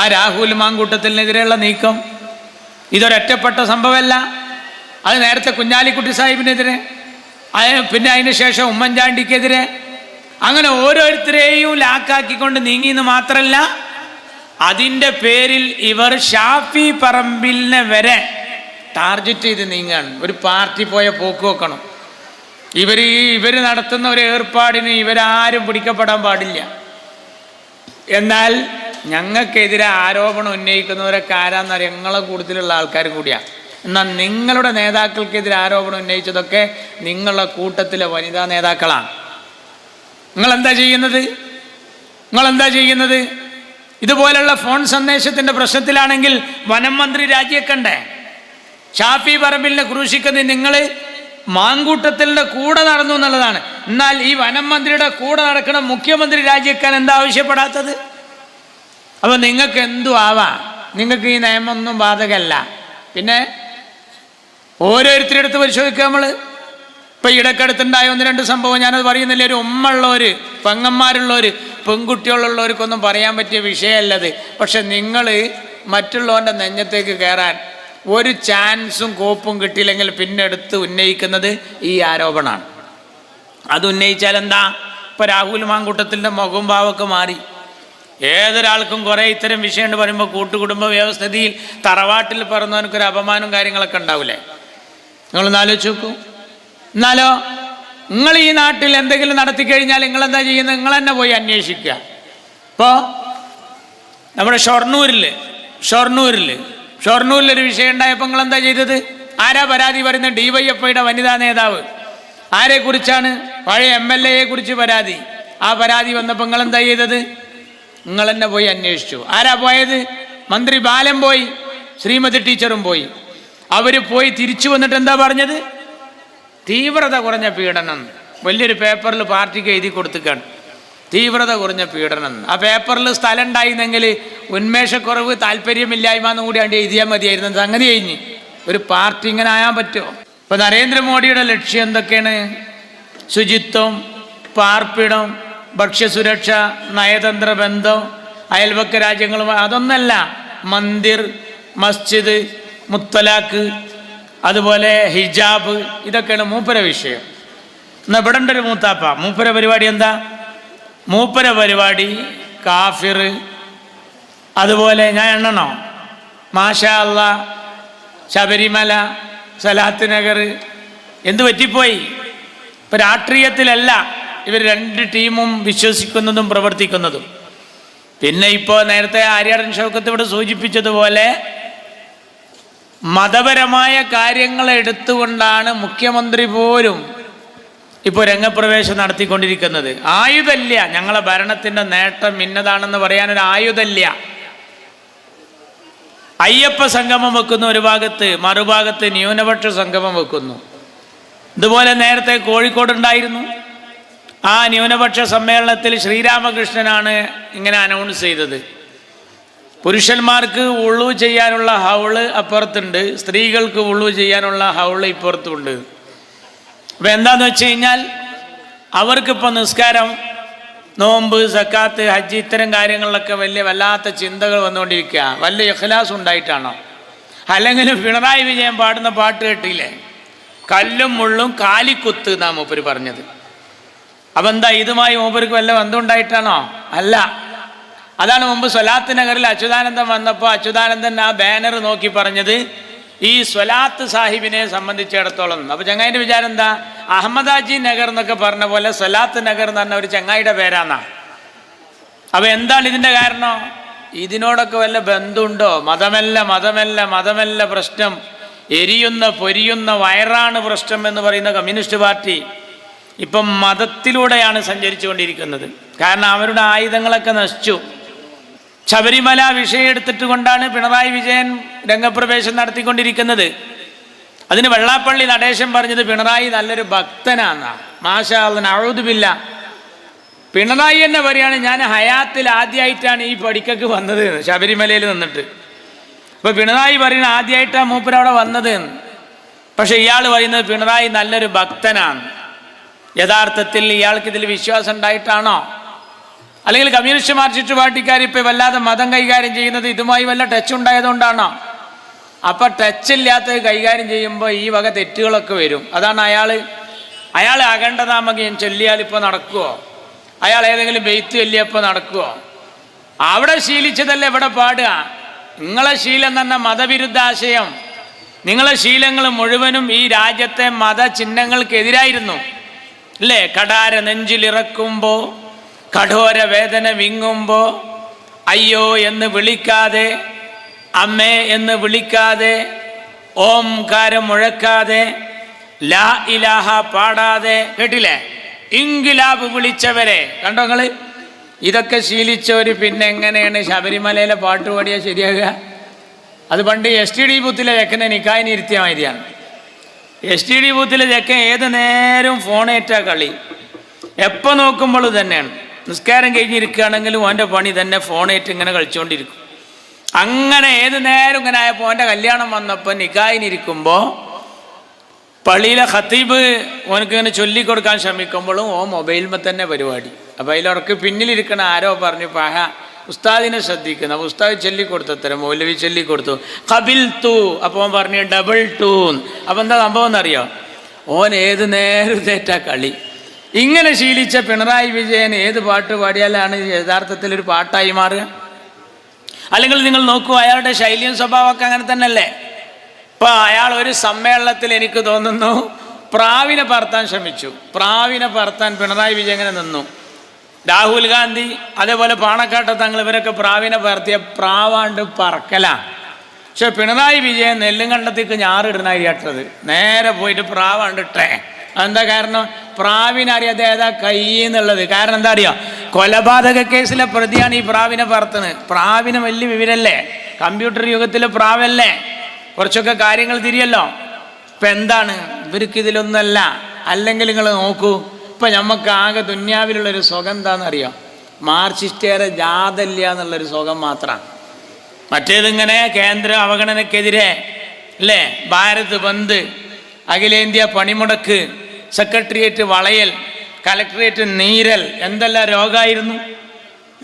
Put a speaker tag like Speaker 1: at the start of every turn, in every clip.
Speaker 1: ആ രാഹുൽ മാങ്കൂട്ടത്തിനെതിരെയുള്ള നീക്കം ഇതൊരൊറ്റപ്പെട്ട സംഭവമല്ല. അത് നേരത്തെ കുഞ്ഞാലിക്കുട്ടി സാഹിബിനെതിരെ, പിന്നെ അതിന് ശേഷം ഉമ്മൻചാണ്ടിക്കെതിരെ, അങ്ങനെ ഓരോരുത്തരെയും ലാക്കാക്കിക്കൊണ്ട് നീങ്ങിയെന്ന് മാത്രമല്ല, അതിൻ്റെ പേരിൽ ഇവർ ഷാഫി പറമ്പിലിനെ വരെ ടാർഗറ്റ് ചെയ്ത് നീങ്ങാണ്. ഒരു പാർട്ടി പോയ പോക്ക് വെക്കണം. ഇവർ നടത്തുന്ന ഒരു ഏർപ്പാടിന് ഇവരാരും പിടിക്കപ്പെടാൻ പാടില്ല. എന്നാൽ ഞങ്ങൾക്കെതിരെ ആരോപണം ഉന്നയിക്കുന്നവരൊക്കെ ആരാന്നറിയാം? ഞങ്ങളെ കൂടുതലുള്ള ആൾക്കാർ കൂടിയാണ്. എന്നാൽ നിങ്ങളുടെ നേതാക്കൾക്കെതിരെ ആരോപണം ഉന്നയിച്ചതൊക്കെ നിങ്ങളുടെ കൂട്ടത്തിലെ വനിതാ നേതാക്കളാണ്. നിങ്ങളെന്താ ചെയ്യുന്നത്? ഇതുപോലുള്ള ഫോൺ സന്ദേശത്തിൻ്റെ പ്രശ്നത്തിലാണെങ്കിൽ വനം മന്ത്രി രാജിവെക്കണ്ടേ? ഷാഫി പറമ്പിലിനെ ക്രൂശിക്കുന്നത് നിങ്ങൾ മാങ്കൂട്ടത്തിൻ്റെ കൂടെ നടന്നു എന്നുള്ളതാണ്. എന്നാൽ ഈ വനം മന്ത്രിയുടെ കൂടെ നടക്കണം മുഖ്യമന്ത്രി രാജിവെക്കാൻ എന്താ ആവശ്യപ്പെടാത്തത്? അപ്പോൾ നിങ്ങൾക്ക് എന്തു ആവാം, നിങ്ങൾക്ക് ഈ നിയമമൊന്നും ബാധകമല്ല. പിന്നെ ഓരോരുത്തരുടെ അടുത്ത് പരിശോധിക്കുക. നമ്മൾ ഇപ്പം ഇടയ്ക്കടുത്തുണ്ടായ 1-2 സംഭവം ഞാനത് പറയുന്നില്ല. ഒരു ഉമ്മയുള്ളവർ, പെങ്ങന്മാരുള്ളവർ, പെൺകുട്ടികളുള്ളവർക്കൊന്നും പറയാൻ പറ്റിയ വിഷയമല്ലത്. പക്ഷെ നിങ്ങൾ മറ്റുള്ളവൻ്റെ നെഞ്ഞത്തേക്ക് കയറാൻ ഒരു ചാൻസും കോപ്പും കിട്ടിയില്ലെങ്കിൽ പിന്നെ എടുത്ത് ഉന്നയിക്കുന്നത് ഈ ആരോപണമാണ്. അത് ഉന്നയിച്ചാൽ എന്താ? ഇപ്പം രാഹുൽ മാങ്കൂട്ടത്തിൻ്റെ മുഖം ഭാവമൊക്കെ മാറി. ഏതൊരാൾക്കും കുറേ ഇത്തരം വിഷയമുണ്ട് പറയുമ്പോൾ കൂട്ടുകുടുംബ വ്യവസ്ഥിതിയിൽ തറവാട്ടിൽ പറഞ്ഞവനക്കൊരു അപമാനവും കാര്യങ്ങളൊക്കെ ഉണ്ടാവില്ലേ? നിങ്ങളൊന്ന് ആലോചിച്ച് നോക്കൂ. എന്നാലോ നിങ്ങൾ ഈ നാട്ടിൽ എന്തെങ്കിലും നടത്തിക്കഴിഞ്ഞാൽ നിങ്ങളെന്താ ചെയ്യുന്നത്? നിങ്ങൾ തന്നെ പോയി അന്വേഷിക്കുക. ഇപ്പോൾ നമ്മുടെ ഷൊർണൂരിലൊരു വിഷയം ഉണ്ടായപ്പോൾ നിങ്ങളെന്താ ചെയ്തത്? ആരാ പരാതി പറയുന്നത്? DYFIയുടെ വനിതാ നേതാവ്. ആരെക്കുറിച്ചാണ്? പഴയ MLA കുറിച്ച് പരാതി. ആ പരാതി വന്നപ്പോൾ നിങ്ങളെന്താ ചെയ്തത്? നിങ്ങൾ തന്നെ പോയി അന്വേഷിച്ചു. ആരാ പോയത്? മന്ത്രി ബാലൻ പോയി, ശ്രീമതി ടീച്ചറും പോയി. അവർ പോയി തിരിച്ചു വന്നിട്ട് എന്താ പറഞ്ഞത്? തീവ്രത കുറഞ്ഞ പീഡനം. വലിയൊരു പേപ്പറിൽ പാർട്ടിക്ക് എഴുതി കൊടുത്തിക്കാണ്, തീവ്രത കുറഞ്ഞ പീഡനം. ആ പേപ്പറിൽ സ്ഥലം ഉണ്ടായിരുന്നെങ്കിൽ ഉന്മേഷക്കുറവ്, താല്പര്യമില്ലായ്മ എന്നും കൂടി അവിടെ എഴുതിയാൽ മതിയായിരുന്നു. സംഗതി കഴിഞ്ഞ്. ഒരു പാർട്ടി ഇങ്ങനെ ആയാൻ പറ്റുമോ? ഇപ്പം നരേന്ദ്രമോദിയുടെ ലക്ഷ്യം എന്തൊക്കെയാണ്? ശുചിത്വം, പാർപ്പിടം, ഭക്ഷ്യസുരക്ഷ, നയതന്ത്ര ബന്ധം, അയൽപക്ക രാജ്യങ്ങളുമായി അതൊന്നല്ല. മന്ദിർ, മസ്ജിദ്, മുത്തലാഖ്, അതുപോലെ ഹിജാബ്, ഇതൊക്കെയാണ് മൂപ്പര വിഷയം. എന്നാൽ ഇവിടെ ഉണ്ട് ഒരു മൂത്താപ്പ. മൂപ്പര പരിപാടി എന്താ? മൂപ്പര പരിപാടി കാഫിർ, അതുപോലെ ഞാൻ എണ്ണണോ? മാഷാ അല്ലാ, ശബരിമല, സലാത്ത് നഗർ. എന്ത് പറ്റിപ്പോയി? ഇപ്പം രാഷ്ട്രീയത്തിലല്ല ഇവർ 2 ടീമും വിശ്വസിക്കുന്നതും പ്രവർത്തിക്കുന്നതും. പിന്നെ ഇപ്പോൾ നേരത്തെ ആര്യാടൻ ഷൗക്കത്ത് ഇവിടെ സൂചിപ്പിച്ചതുപോലെ മതപരമായ കാര്യങ്ങൾ എടുത്തുകൊണ്ടാണ് മുഖ്യമന്ത്രി പോലും ഇപ്പോൾ രംഗപ്രവേശം നടത്തിക്കൊണ്ടിരിക്കുന്നത്. ആയുധമില്ല. ഞങ്ങളെ ഭരണത്തിൻ്റെ നേട്ടം ഇന്നതാണെന്ന് പറയാനൊരു ആയുധമില്ല. അയ്യപ്പ സംഗമം വെക്കുന്നു ഒരു ഭാഗത്ത്, മറുഭാഗത്ത് ന്യൂനപക്ഷ സംഗമം വെക്കുന്നു. ഇതുപോലെ നേരത്തെ കോഴിക്കോടുണ്ടായിരുന്നു. ആ ന്യൂനപക്ഷ സമ്മേളനത്തിൽ ശ്രീരാമകൃഷ്ണനാണ് ഇങ്ങനെ അനൗൺസ് ചെയ്തത്. പുരുഷന്മാർക്ക് ഉളു ചെയ്യാനുള്ള ഹൗള് അപ്പുറത്തുണ്ട്, സ്ത്രീകൾക്ക് ഉളു ചെയ്യാനുള്ള ഹൗള് ഇപ്പുറത്തുണ്ട്. അപ്പം എന്താന്ന് വെച്ച് കഴിഞ്ഞാൽ അവർക്കിപ്പോൾ നിസ്കാരം, നോമ്പ്, സക്കാത്ത്, ഹജ്ജ് ഇത്തരം കാര്യങ്ങളിലൊക്കെ വല്ലാത്ത ചിന്തകൾ വന്നുകൊണ്ടിരിക്കുക. വല്ല ഇഖ്ലാസ് ഉണ്ടായിട്ടാണോ? അല്ലെങ്കിൽ പിണറായി വിജയൻ പാടുന്ന പാട്ട് കേട്ടില്ലേ? കല്ലും മുള്ളും കാലിക്കുത്ത് എന്നാ മൂപ്പര് പറഞ്ഞത്. അപ്പം എന്താ ഇതുമായി മൂപ്പർക്ക് വല്ല ബന്ധം ഉണ്ടായിട്ടാണോ? അല്ല. അതാണ് മുമ്പ് സ്വലാത്ത് നഗറിൽ അച്യുതാനന്ദൻ വന്നപ്പോൾ അച്യുതാനന്ദൻ ആ ബാനർ നോക്കി പറഞ്ഞത് ഈ സ്വലാത്ത് സാഹിബിനെ സംബന്ധിച്ചിടത്തോളം. അപ്പോൾ ചങ്ങായിൻ്റെ വിചാരം എന്താ? അഹമ്മദാജി നഗർ എന്നൊക്കെ പറഞ്ഞ പോലെ സ്വലാത്ത് നഗർ എന്ന് പറഞ്ഞ ഒരു ചങ്ങായിയുടെ പേരാന്നാ. അപ്പോൾ എന്താണ് ഇതിൻ്റെ കാരണം? ഇതിനോടൊക്കെ വല്ല ബന്ധമുണ്ടോ? മതമല്ല പ്രശ്നം. എരിയുന്ന പൊരിയുന്ന വയറാണ് പ്രശ്നം എന്ന് പറയുന്ന കമ്മ്യൂണിസ്റ്റ് പാർട്ടി ഇപ്പം മതത്തിലൂടെയാണ് സഞ്ചരിച്ചു കൊണ്ടിരിക്കുന്നത്. കാരണം അവരുടെ ആയുധങ്ങളൊക്കെ നശിച്ചു. ശബരിമല വിഷയം എടുത്തിട്ട് കൊണ്ടാണ് പിണറായി വിജയൻ രംഗപ്രവേശം നടത്തിക്കൊണ്ടിരിക്കുന്നത്. അതിന് വെള്ളാപ്പള്ളി നടേശൻ പറഞ്ഞത് പിണറായി നല്ലൊരു ഭക്തനാന്നാ. മാഷാ അല്ലാഹ്, നഊദു ബില്ലാഹ്. പിണറായി തന്നെ പറയാണ് ഞാൻ ഹയാത്തിൽ ആദ്യമായിട്ടാണ് ഈ പടിക്കക്ക് വന്നത് ശബരിമലയിൽ നിന്നിട്ട്. അപ്പോൾ പിണറായി പറയുന്നത് ആദ്യമായിട്ടാണ് മൂപ്പര് അവിടെ വന്നത്. പക്ഷെ ഇയാൾ പറയുന്നത് പിണറായി നല്ലൊരു ഭക്തനാണ്. യഥാർത്ഥത്തിൽ ഇയാൾക്ക് ഇതിൽ വിശ്വാസം ഉണ്ടായിട്ടാണോ? അല്ലെങ്കിൽ കമ്മ്യൂണിസ്റ്റ് മാർക്സിസ്റ്റ് പാർട്ടിക്കാർ ഇപ്പോൾ വല്ലാതെ മതം കൈകാര്യം ചെയ്യുന്നത് ഇതുമായി വല്ല ടച്ച് ഉണ്ടായതുകൊണ്ടാണോ? അപ്പം ടച്ചില്ലാത്തത് കൈകാര്യം ചെയ്യുമ്പോൾ ഈ വക തെറ്റുകളൊക്കെ വരും. അതാണ് അയാൾ അഖണ്ഡനാമകം ചൊല്ലിയാൽ ഇപ്പോൾ നടക്കുമോ? അയാൾ ഏതെങ്കിലും ബെയ്ത്ത് ചൊല്ലിയപ്പോൾ നടക്കുമോ? അവിടെ ശീലിച്ചതല്ലേ ഇവിടെ പാടുക. നിങ്ങളെ ശീലം എന്ന് പറഞ്ഞാൽ മതവിരുദ്ധ ആശയം. നിങ്ങളെ ശീലങ്ങൾ മുഴുവനും ഈ രാജ്യത്തെ മതചിഹ്നങ്ങൾക്കെതിരായിരുന്നു അല്ലേ? കടാര നെഞ്ചിലിറക്കുമ്പോൾ, കഠോര വേദന വിങ്ങുമ്പോൾ അയ്യോ എന്ന് വിളിക്കാതെ, അമ്മേ എന്ന് വിളിക്കാതെ, ഓംകാരം മുഴക്കാതെ, ലാ ഇലാഹ പാടാതെ, കേട്ടില്ലേ? ഇൻകിലാബ് വിളിച്ചവരെ കണ്ടോ നിങ്ങൾ? ഇതൊക്കെ ശീലിച്ചവർ പിന്നെ എങ്ങനെയാണ് ശബരിമലയിലെ പാട്ട് പാടിയാൽ ശരിയാകുക? അത് പണ്ട് STD ബൂത്തിലെ ചെക്കനെ നിക്കായിന് ഇരുത്തിയ മാതിരിയാണ്. STD ബൂത്തിലെ ചെക്കൻ ഏത് നേരവും ഫോണേറ്റാ കളി. എപ്പോൾ നോക്കുമ്പോൾ തന്നെയാണ്. നിസ്കാരം കഴിഞ്ഞിരിക്കുകയാണെങ്കിലും അവൻ്റെ പണി തന്നെ ഫോണേറ്റ് ഇങ്ങനെ കളിച്ചുകൊണ്ടിരിക്കും. അങ്ങനെ ഏത് നേരം ഇങ്ങനെ ആയപ്പോൾ അവൻ്റെ കല്യാണം വന്നപ്പോൾ നിക്കായിനിരിക്കുമ്പോൾ പള്ളിയിലെ ഖത്തീബ് ഓനക്ക് ഇങ്ങനെ ചൊല്ലിക്കൊടുക്കാൻ ശ്രമിക്കുമ്പോഴും മൊബൈലിൽ തന്നെ പരിപാടി. അപ്പോൾ അതിലവർക്ക് പിന്നിലിരിക്കണ ആരോ പറഞ്ഞു പാഹ ഉസ്താദിനെ ശ്രദ്ധിക്കുന്നു. അപ്പോൾ ഉസ്താദ് ചൊല്ലിക്കൊടുത്തരം മൗലവി ചൊല്ലിക്കൊടുത്തു ഖബിൽ തൂ. അപ്പോൾ ഓൻ പറഞ്ഞു ഡബിൾ ടൂ. അപ്പോൾ എന്താ സംഭവം എന്നറിയോ? ഓൻ ഏത് നേരം തേറ്റാ കളി. ഇങ്ങനെ ശീലിച്ച പിണറായി വിജയൻ ഏത് പാട്ട് പാടിയാലാണ് യഥാർത്ഥത്തിൽ ഒരു പാട്ടായി മാറുക? അല്ലെങ്കിൽ നിങ്ങൾ നോക്കൂ, അയാളുടെ ശൈലിയും സ്വഭാവമൊക്കെ അങ്ങനെ തന്നെയല്ലേ? ഇപ്പം അയാൾ ഒരു സമ്മേളനത്തിൽ എനിക്ക് തോന്നുന്നു പ്രാവിനെ പറത്താൻ ശ്രമിച്ചു. പ്രാവിനെ പറത്താൻ പിണറായി വിജയൻ ഇങ്ങനെ നിന്നു. രാഹുൽ ഗാന്ധി അതേപോലെ പാണക്കാട്ടെ തങ്ങൾ ഇവരൊക്കെ പ്രാവിനെ പറത്തിയ പ്രാവാണ്ട് പറക്കലാണ്. പക്ഷെ പിണറായി വിജയൻ നെല്ലും കണ്ടത്തേക്ക് ഞാറിടണായിട്ടത് നേരെ പോയിട്ട് പ്രാവാണ്ടിട്ടേ. അതെന്താ കാരണം? പ്രാവിനറിയാതെ ഏതാ കൈ എന്നുള്ളത്. കാരണം എന്താ അറിയോ? കൊലപാതക കേസിലെ പ്രതിയാണ് ഈ പ്രാവിനെ പറത്തുന്നത്. പ്രാവിന് വലിയ വിവരല്ലേ? കമ്പ്യൂട്ടർ യുഗത്തിലെ പ്രാവല്ലേ? കുറച്ചൊക്കെ കാര്യങ്ങൾ തിരിയല്ലോ. ഇപ്പം എന്താണ് ഇവർക്ക് ഇതിലൊന്നല്ല. അല്ലെങ്കിൽ നിങ്ങൾ നോക്കൂ, ഇപ്പം നമുക്ക് ആകെ ദുന്യാവിലുള്ളൊരു സുഖം എന്താണെന്നറിയോ? മാർക്സിസ്റ്റേറെ ജാതല്ല എന്നുള്ളൊരു സുഖം മാത്രമാണ്. മറ്റേതിങ്ങനെ കേന്ദ്ര അവഗണനക്കെതിരെ അല്ലേ? ഭാരത് ബന്ദ്, അഖിലേന്ത്യാ പണിമുടക്ക്, സെക്രട്ടേറിയറ്റ് വളയൽ, കലക്ടറേറ്റ് നീരൽ, എന്തെല്ലാം രോഗമായിരുന്നു.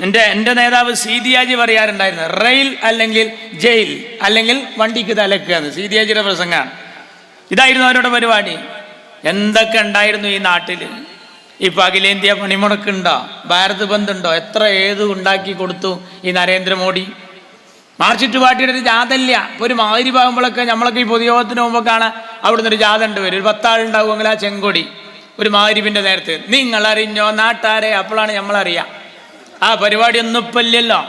Speaker 1: എൻ്റെ നേതാവ് സീതിയാജി പറയാറുണ്ടായിരുന്നു, റെയിൽ അല്ലെങ്കിൽ ജയിൽ അല്ലെങ്കിൽ വണ്ടിക്ക് തലക്കുകയെന്ന്. സീതിയാജിയുടെ പ്രസംഗമാണ്. ഇതായിരുന്നു അവരുടെ പരിപാടി. എന്തൊക്കെ ഉണ്ടായിരുന്നു ഈ നാട്ടിൽ. ഇപ്പം അഖിലേന്ത്യാ പണിമുടക്കുണ്ടോ? ഭാരത് ബന്ദ് ഉണ്ടോ? എത്ര ഏത് ഉണ്ടാക്കി കൊടുത്തു ഈ നരേന്ദ്രമോദി. മാർക്സിസ്റ്റ് പാർട്ടിയുടെ ഒരു ജാഥല്ല. ഇപ്പോൾ ഒരു മാതിരിപ്പാകുമ്പോഴൊക്കെ നമ്മളൊക്കെ ഈ പൊതുയോഗത്തിന് പോകുമ്പോൾ കാണാൻ അവിടുന്ന് ഒരു ജാഥ ഉണ്ട് വരും. ഒരു 10 ആളുണ്ടാവുമെങ്കിൽ ആ ചെങ്കൊടി ഒരു മാതിരിപ്പിൻ്റെ നേരത്ത് നിങ്ങളറിഞ്ഞോ നാട്ടാരെ, അപ്പോഴാണ് നമ്മളറിയാം. ആ പരിപാടിയൊന്നും ഇപ്പം ഇല്ലല്ലോ,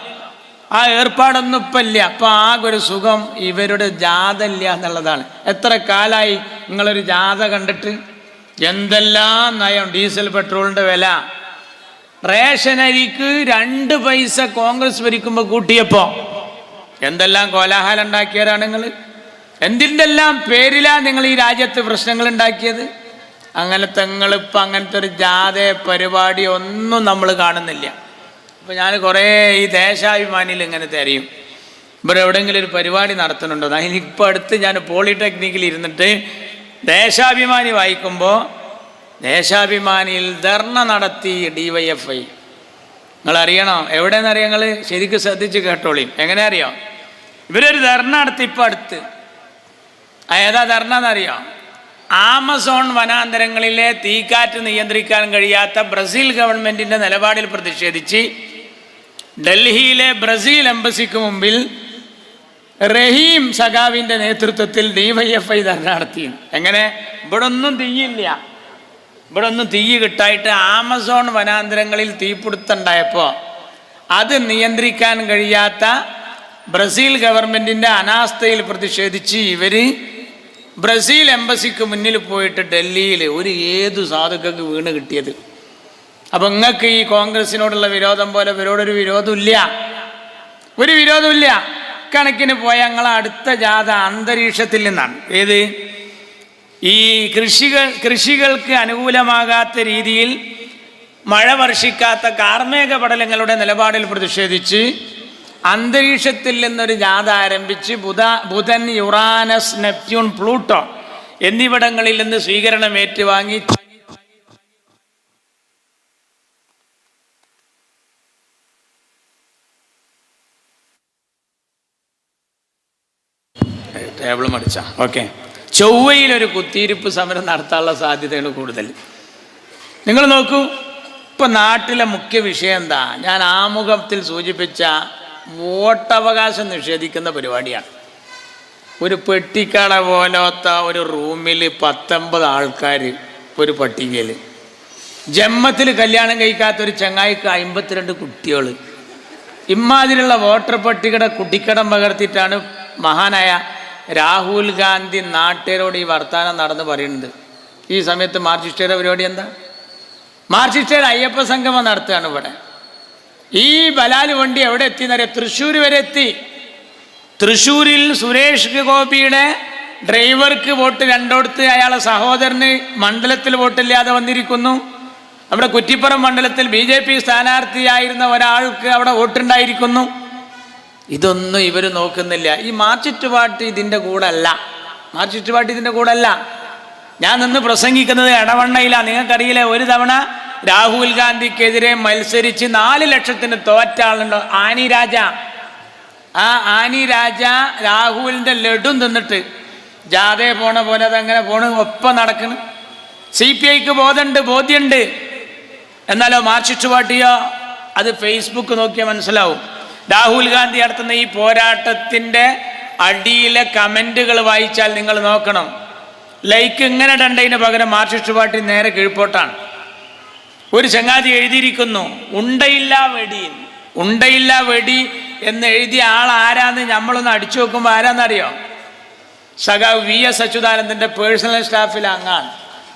Speaker 1: ആ ഏർപ്പാടൊന്നും ഇപ്പം ഇല്ല. അപ്പം ആകെ ഒരു സുഖം ഇവരുടെ ജാഥ ഇല്ല എന്നുള്ളതാണ്. എത്ര കാലമായി നിങ്ങളൊരു ജാഥ കണ്ടിട്ട്? എന്തെല്ലാം നയം. ഡീസൽ പെട്രോളിൻ്റെ വില, റേഷനരിക്ക് 2 പൈസ കോൺഗ്രസ് ഭരിക്കുമ്പോൾ കൂട്ടിയപ്പോൾ എന്തെല്ലാം കോലാഹലം ഉണ്ടാക്കിയവരാണ് നിങ്ങൾ. എന്തിൻ്റെല്ലാം പേരിലാണ് നിങ്ങൾ ഈ രാജ്യത്ത് പ്രശ്നങ്ങൾ ഉണ്ടാക്കിയത്? അങ്ങനത്തെ നിങ്ങളിപ്പോൾ അങ്ങനത്തെ ഒരു ജാഥ പരിപാടി ഒന്നും നമ്മൾ കാണുന്നില്ല. ഇപ്പോൾ ഞാൻ കുറേ ഈ ദേശാഭിമാനിയിൽ ഇങ്ങനെ തിരയും, ഇവിടെ എവിടെയെങ്കിലും ഒരു പരിപാടി നടത്തുന്നുണ്ടോ. അതിനിപ്പോൾ അടുത്ത് ഞാൻ പോളിടെക്നിക്കിൽ ഇരുന്നിട്ട് ദേശാഭിമാനി വായിക്കുമ്പോൾ ദേശാഭിമാനിയിൽ ധർണ നടത്തി DYFI. നിങ്ങളറിയണോ എവിടെയെന്നറിയാം? നിങ്ങൾ ശരിക്കും ശ്രദ്ധിച്ച് കേട്ടോളി. എങ്ങനെ അറിയാം? ഇവരൊരു ധർണ നടത്തി ഇപ്പം അടുത്ത്. ഏതാ ധർണ എന്നറിയാം? ആമസോൺ വനാന്തരങ്ങളിലെ തീക്കാറ്റ് നിയന്ത്രിക്കാൻ കഴിയാത്ത ബ്രസീൽ ഗവൺമെൻറ്റിൻ്റെ നിലപാടിൽ പ്രതിഷേധിച്ച് ഡൽഹിയിലെ ബ്രസീൽ എംബസിക്ക് മുമ്പിൽ റഹീം സഖാവിൻ്റെ നേതൃത്വത്തിൽ DYFI ധർണ നടത്തി. എങ്ങനെ? ഇവിടെ ഒന്നും തീയില്ല, ഇവിടെ ഒന്നും തീ കിട്ടായിട്ട് ആമസോൺ വനാന്തരങ്ങളിൽ തീപിടുത്തുണ്ടായപ്പോൾ അത് നിയന്ത്രിക്കാൻ കഴിയാത്ത ബ്രസീൽ ഗവൺമെൻറ്റിൻ്റെ അനാസ്ഥയിൽ പ്രതിഷേധിച്ച് ഇവർ ബ്രസീൽ എംബസിക്ക് മുന്നിൽ പോയിട്ട് ഡൽഹിയിൽ ഏതു സാധുക്കൾക്ക് വീണ് കിട്ടിയത്. അപ്പം നിങ്ങൾക്ക് ഈ കോൺഗ്രസിനോടുള്ള വിരോധം പോലെ ഇവരോടൊരു വിരോധമില്ല, ഒരു വിരോധമില്ല. കണക്കിന് പോയ ഞങ്ങളെ അടുത്ത ജാഥ അന്തരീക്ഷത്തിൽ നിന്നാണ്. ഏത്? ഈ കൃഷികൾക്ക് അനുകൂലമാകാത്ത രീതിയിൽ മഴ വർഷിക്കാത്ത കാർമേഘ പടലങ്ങളുടെ നിലപാടിൽ പ്രതിഷേധിച്ച് അന്തരീക്ഷത്തിൽ നിന്നൊരു ജാഥ ആരംഭിച്ച് ബുധൻ, യുറാനസ്, നെപ്റ്റ്യൂൺ, പ്ലൂട്ടോ എന്നിവിടങ്ങളിൽ നിന്ന് സ്വീകരണം ഏറ്റുവാങ്ങി ടേബിൾ മറിച്ച ഓക്കെ. ചൊവ്വയിലൊരു കുത്തിയിരിപ്പ് സമരം നടത്താനുള്ള സാധ്യതയാണ് കൂടുതൽ. നിങ്ങൾ നോക്കൂ, ഇപ്പം നാട്ടിലെ മുഖ്യ വിഷയം എന്താ? ഞാൻ ആമുഖത്തിൽ സൂചിപ്പിച്ച വോട്ടവകാശം നിഷേധിക്കുന്ന പരിപാടിയാണ്. ഒരു പെട്ടിക്കട പോലത്തെ ഒരു റൂമിൽ 19 ആൾക്കാർ ഒരു പട്ടികയിൽ, ജന്മത്തിൽ കല്യാണം കഴിക്കാത്തൊരു ചങ്ങായിക്ക് 52 കുട്ടികൾ. ഇമാതിരിയുള്ള വോട്ടർ പട്ടികയുടെ കുട്ടിക്കടം പകർത്തിയിട്ടാണ് മഹാനായ രാഹുൽ ഗാന്ധി നാട്ടുകാരോട് ഈ വർത്തമാനം നടന്ന് പറയുന്നത്. ഈ സമയത്ത് മാർക്സിസ്റ്റുകാരുടെ പരിപാടി എന്താ? മാർക്സിസ്റ്റുകാർ അയ്യപ്പ സംഗമം നടത്തുകയാണ് ഇവിടെ. ഈ ബലാൽ വണ്ടി എവിടെ എത്തിയെന്നറിയാം? തൃശ്ശൂർ വരെ എത്തി. തൃശ്ശൂരിൽ സുരേഷ് ഗോപിയുടെ ഡ്രൈവർക്ക് വോട്ട് രണ്ടിടത്ത് അയാളെ സഹോദരന് മണ്ഡലത്തിൽ വോട്ടില്ലാതെ വന്നിരിക്കുന്നു. അവിടെ കുറ്റിപ്പുറം മണ്ഡലത്തിൽ BJP സ്ഥാനാർത്ഥിയായിരുന്ന ഒരാൾക്ക് അവിടെ വോട്ടുണ്ടായിരിക്കുന്നു. ഇതൊന്നും ഇവർ നോക്കുന്നില്ല. ഈ മാർക്സിസ്റ്റ് പാർട്ടി ഇതിൻ്റെ കൂടെ അല്ല. മാർക്സിസ്റ്റ് പാർട്ടി ഇതിൻ്റെ കൂടെ അല്ല. ഞാൻ നിന്ന് പ്രസംഗിക്കുന്നത് എടവണ്ണയിലാണ്. നിങ്ങൾക്കറിയില്ലേ, ഒരു തവണ രാഹുൽ ഗാന്ധിക്കെതിരെ മത്സരിച്ച് 4 ലക്ഷത്തിന് തോറ്റ ആളുണ്ടോ? ആനി രാജ. ആ ആനി രാജ രാഹുലിൻ്റെ ലഡും തിന്നിട്ട് ജാഥയെ പോണ പോലെ അതങ്ങനെ പോണ്, ഒപ്പം നടക്കണം. CPIക്ക് ബോധ്യമുണ്ട്. എന്നാലോ മാർക്സിസ്റ്റ് പാർട്ടിയോ? അത് ഫേസ്ബുക്ക് നോക്കിയാൽ മനസ്സിലാവും. രാഹുൽ ഗാന്ധി നടത്തുന്ന ഈ പോരാട്ടത്തിൻ്റെ അടിയിലെ കമൻറ്റുകൾ വായിച്ചാൽ നിങ്ങൾ നോക്കണം. ലൈക്ക് ഇങ്ങനെ ഇടേണ്ടതിന് പകരം മാർക്സിസ്റ്റ് പാർട്ടി നേരെ കീഴ്പോട്ടാണ്. ഒരു ചങ്ങാതി എഴുതിയിരിക്കുന്നു, ഉണ്ടയില്ല വെടി എന്ന് എഴുതിയ ആൾ ആരാന്ന് നമ്മളൊന്ന് അടിച്ചു നോക്കുമ്പോൾ ആരാന്നറിയോ? സഖാവ് VS അച്യുതാനന്ദൻ്റെ പേഴ്സണൽ സ്റ്റാഫിൽ അങ്ങാണ്.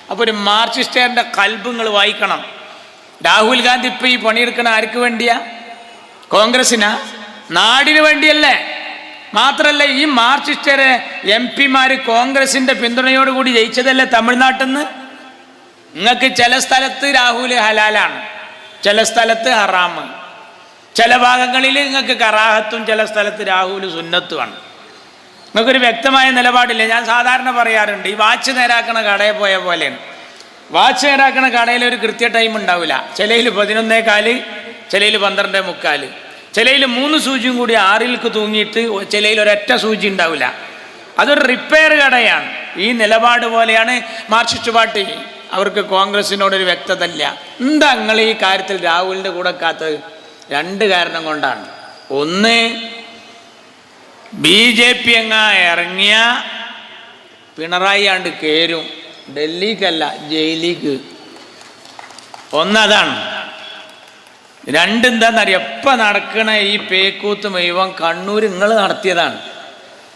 Speaker 1: അപ്പോൾ ഒരു മാർക്സിസ്റ്റുകാരൻ്റെ കൽബുകൾ വായിക്കണം. രാഹുൽ ഗാന്ധി ഇപ്പോൾ ഈ പണിയെടുക്കണ ആർക്ക് വേണ്ടിയാ? കോൺഗ്രസിനാ? നാടിന് വേണ്ടിയല്ലേ? മാത്രമല്ല, ഈ മാർക്സിസ്റ്റുകാരെ MP-മാർ കോൺഗ്രസിൻ്റെ പിന്തുണയോടുകൂടി ജയിച്ചതല്ലേ തമിഴ്നാട്ടിൽ നിന്ന്? നിങ്ങൾക്ക് ചില സ്ഥലത്ത് രാഹുൽ ഹലാലാണ്, ചില സ്ഥലത്ത് ഹറാമ്, ചില ഭാഗങ്ങളിൽ നിങ്ങൾക്ക് കറാഹത്തും, ചില സ്ഥലത്ത് രാഹുൽ സുന്നത്തുമാണ്. നിങ്ങൾക്കൊരു വ്യക്തമായ നിലപാടില്ല. ഞാൻ സാധാരണ പറയാറുണ്ട്, ഈ വാച്ച് നേരാക്കണ കടയിൽ പോയ പോലെയാണ്. വാച്ച് നേരാക്കണ കടയിൽ ഒരു കൃത്യ ടൈം ഉണ്ടാവില്ല. ചിലയിൽ 11:15, ചിലയിൽ 12:45, ചിലയിൽ 3 സൂചിയും കൂടി 6ലേക്ക് തൂങ്ങിയിട്ട് ചിലയിൽ ഒരൊറ്റ സൂചി ഉണ്ടാവില്ല. അതൊരു റിപ്പയർ കടയാണ്. ഈ നിലപാട് പോലെയാണ് മാർക്സിസ്റ്റ് പാർട്ടി. അവർക്ക് കോൺഗ്രസിനോടൊരു വ്യക്തത ഇല്ല. എന്താ നിങ്ങൾ ഈ കാര്യത്തിൽ രാഹുലിൻ്റെ കൂടെ കാത്തത്? 2 കാരണം കൊണ്ടാണ്. ഒന്ന്, BJP ഇറങ്ങിയ പിണറായി ആണ്ട് കയറും, ഡൽഹിക്കല്ല ജയിലിക്ക്. ഒന്നതാണ്. 2 എന്താണെന്നറിയാം? എപ്പം നടക്കണ ഈ പേക്കൂത്ത് മുഴുവൻ കണ്ണൂർ നിങ്ങൾ നടത്തിയതാണ്.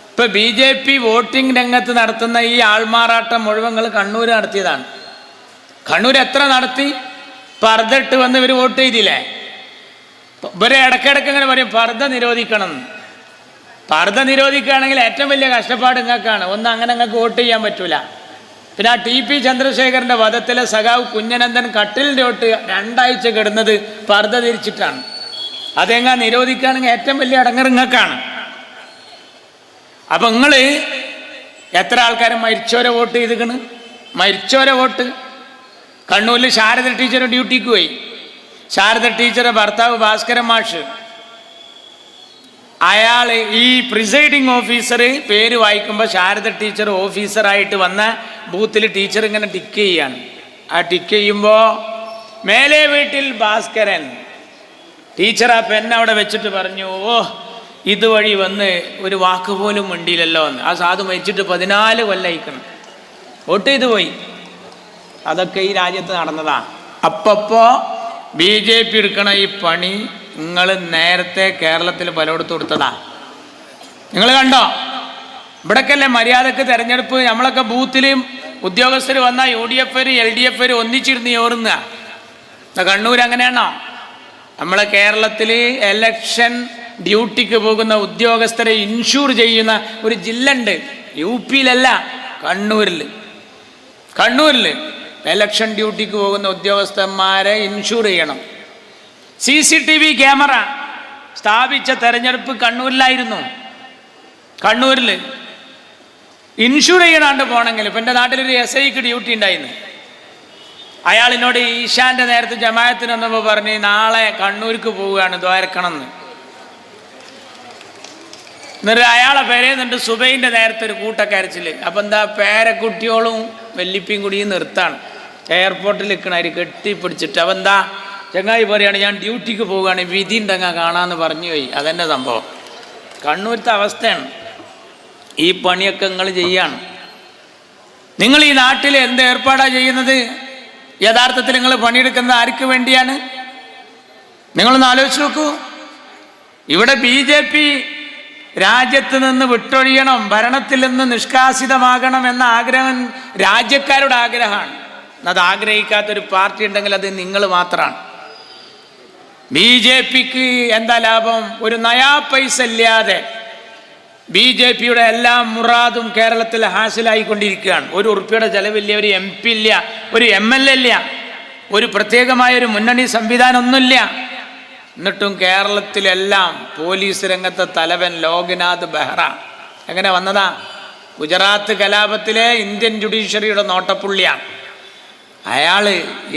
Speaker 1: ഇപ്പം BJP വോട്ടിംഗ് രംഗത്ത് നടത്തുന്ന ഈ ആൾമാറാട്ടം മുഴുവൻ നിങ്ങൾ കണ്ണൂർ നടത്തിയതാണ്. കണ്ണൂർ എത്ര നടത്തി? പർദ്ദ വന്ന് ഇവർ വോട്ട് ചെയ്തില്ലേ? ഇവരെ ഇടയ്ക്കിടയ്ക്ക് ഇങ്ങനെ പറയും പർദ്ദ നിരോധിക്കണം. പർദ്ദ നിരോധിക്കുകയാണെങ്കിൽ ഏറ്റവും വലിയ കഷ്ടപ്പാട് നിങ്ങൾക്കാണ്. ഒന്ന്, അങ്ങനെ നിങ്ങൾക്ക് വോട്ട് ചെയ്യാൻ പറ്റൂല. പിന്നെ ആ TP ചന്ദ്രശേഖരൻ്റെ വധത്തിലെ സഖാവ് കുഞ്ഞനന്ദൻ കട്ടിലിൻ്റെ ഒട്ട് 2 ആഴ്ച കിടന്നത് പർദ്ദ തിരിച്ചിട്ടാണ്. അതെങ്ങാ നിരോധിക്കുകയാണെങ്കിൽ ഏറ്റവും വലിയ അടങ്ങർ നിങ്ങൾക്കാണ്. അപ്പം നിങ്ങൾ എത്ര ആൾക്കാരും മരിച്ചോരെ വോട്ട് ചെയ്തിക്കണ്? മരിച്ചോരെ വോട്ട്. കണ്ണൂരിൽ ശാരദ ടീച്ചർ ഡ്യൂട്ടിക്ക് പോയി. ശാരദ ടീച്ചറെ ഭർത്താവ് ഭാസ്കരൻ മാഷ്, അയാൾ ഈ പ്രിസൈഡിങ് ഓഫീസർ പേര് വായിക്കുമ്പോൾ ശാരദ ടീച്ചർ ഓഫീസറായിട്ട് വന്ന ബൂത്തിൽ ടീച്ചർ ഇങ്ങനെ ടിക്ക് ചെയ്യാണ്. ആ ടിക്ക് ചെയ്യുമ്പോൾ മേലെ വീട്ടിൽ ഭാസ്കരൻ ടീച്ചർ ആ പെന്നവിടെ വെച്ചിട്ട് പറഞ്ഞു, ഓ ഇതുവഴി വന്ന് ഒരു വാക്ക് പോലും മിണ്ടിയില്ലല്ലോ എന്ന്. ആ സാധു മരിച്ചിട്ട് 14 കൊല്ലം വോട്ട് ചെയ്ത് പോയി. അതൊക്കെ ഈ രാജ്യത്ത് നടന്നതാ. അപ്പപ്പോൾ BJP എടുക്കണ ഈ പണി നിങ്ങൾ നേരത്തെ കേരളത്തിൽ പലയിടത്ത് കൊടുത്തതാ. നിങ്ങൾ കണ്ടോ? ഇവിടേക്കല്ലേ മര്യാദക്ക് തെരഞ്ഞെടുപ്പ്. നമ്മളൊക്കെ ബൂത്തിൽ ഉദ്യോഗസ്ഥർ വന്നാൽ UDF LDF ഒന്നിച്ചിരുന്ന് ചോറുന്ന. കണ്ണൂർ അങ്ങനെയാണോ? നമ്മളെ കേരളത്തിൽ എലക്ഷൻ ഡ്യൂട്ടിക്ക് പോകുന്ന ഉദ്യോഗസ്ഥരെ ഇൻഷൂർ ചെയ്യുന്ന ഒരു ജില്ല ഉണ്ട്. UP-യിലല്ല, കണ്ണൂരിൽ എലക്ഷൻ ഡ്യൂട്ടിക്ക് പോകുന്ന ഉദ്യോഗസ്ഥന്മാരെ ഇൻഷൂർ ചെയ്യണം. CCTV ക്യാമറ സ്ഥാപിച്ച തെരഞ്ഞെടുപ്പ് കണ്ണൂരിലായിരുന്നു. കണ്ണൂരിൽ ഇൻഷൂർ ചെയ്യണാണ്ട് പോകണമെങ്കിൽ. ഇപ്പം എൻ്റെ നാട്ടിലൊരു SIക്ക് ഡ്യൂട്ടി ഉണ്ടായിരുന്നു. അയാളിനോട് ഈശാൻ്റെ നേരത്തെ ജമാഅത്തിന് വന്നപ്പോൾ പറഞ്ഞ് നാളെ കണ്ണൂർക്ക് പോവുകയാണ്, ദ്വാരക്കണമെന്ന്. എന്നിട്ട് അയാളെ പേരെന്നിട്ട് സുബൈൻ്റെ നേരത്തെ ഒരു കൂട്ടക്കരച്ചിൽ. അപ്പം എന്താ, പേരക്കുട്ടിയോളും വല്ലിപ്പിയും കൂടിയും നിർത്താണ്. എയർപോർട്ടിൽ നിൽക്കണവർ കെട്ടിപ്പിടിച്ചിട്ട്. അവൻ എന്താ ചങ്ങായി പറയുകയാണ്, ഞാൻ ഡ്യൂട്ടിക്ക് പോവുകയാണ്, വിധി ഉണ്ടെങ്കിൽ കാണാമെന്ന് പറഞ്ഞു പോയി. അതെന്നെ സംഭവം. കണ്ണൂരത്തെ അവസ്ഥയാണ്. ഈ പണിയൊക്കെ നിങ്ങൾ ചെയ്യാണ്. നിങ്ങൾ ഈ നാട്ടിൽ എന്ത് ഏർപ്പാടാണ് ചെയ്യുന്നത്? യഥാർത്ഥത്തിൽ നിങ്ങൾ പണിയെടുക്കുന്നത് ആർക്ക് വേണ്ടിയാണ്? നിങ്ങളൊന്ന് ആലോചിച്ച് നോക്കൂ. ഇവിടെ BJP രാജ്യത്ത് നിന്ന് വിട്ടൊഴിയണം, ഭരണത്തിൽ നിന്ന് നിഷ്കാസിതമാകണം എന്ന ആഗ്രഹം രാജ്യക്കാരുടെ ആഗ്രഹമാണ്. അത് ആഗ്രഹിക്കാത്തൊരു പാർട്ടി ഉണ്ടെങ്കിൽ അത് നിങ്ങൾ മാത്രമാണ്. BJPക്ക് എന്താ ലാഭം? ഒരു നയാ പൈസ ഇല്ലാതെ BJPയുടെ എല്ലാ മുറാദും കേരളത്തിൽ ഹാസിലായിക്കൊണ്ടിരിക്കുകയാണ്. ഒരു ഉറുപ്പിയുടെ ചെലവില്ല, ഒരു MP ഇല്ല, ഒരു MLA ഇല്ല, ഒരു പ്രത്യേകമായൊരു മുന്നണി സംവിധാനം ഒന്നുമില്ല. എന്നിട്ടും കേരളത്തിലെല്ലാം പോലീസ് രംഗത്തെ തലവൻ ലോക്നാഥ് ബെഹ്റ. എങ്ങനെ വന്നതാ? ഗുജറാത്ത് കലാപത്തിലെ ഇന്ത്യൻ ജുഡീഷ്യറിയുടെ നോട്ടപ്പുള്ളിയാണ് അയാൾ.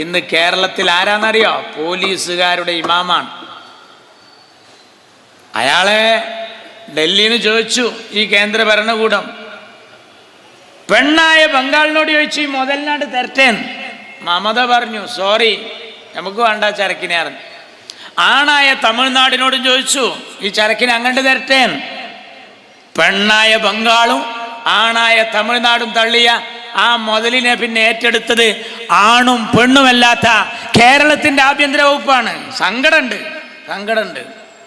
Speaker 1: ഇന്ന് കേരളത്തിൽ ആരാന്നറിയോ? പോലീസുകാരുടെ ഇമാമാണ്. അയാളെ ഡൽഹിയിൽ നിന്ന് ചോദിച്ചു ഈ കേന്ദ്ര ഭരണകൂടം, പെണ്ണായ ബംഗാളിനോട് ചോദിച്ചു ഈ മുതൽനാട് തരട്ടേന്ന്. മമത പറഞ്ഞു സോറി, നമുക്ക് വേണ്ട ചരക്കിനെ അറിഞ്ഞു. ആണായ തമിഴ്നാടിനോടും ചോദിച്ചു ഈ ചരക്കിനെ അങ്ങോട്ട് തരട്ടേന്ന്. പെണ്ണായ ബംഗാളും ആണായ തമിഴ്നാടും തള്ളിയ ആ മുതലിനെ പിന്നെ ഏറ്റെടുത്തത് ആണും പെണ്ണുമല്ലാത്ത കേരളത്തിൻ്റെ ആഭ്യന്തര വകുപ്പാണ്. സങ്കടമുണ്ട്.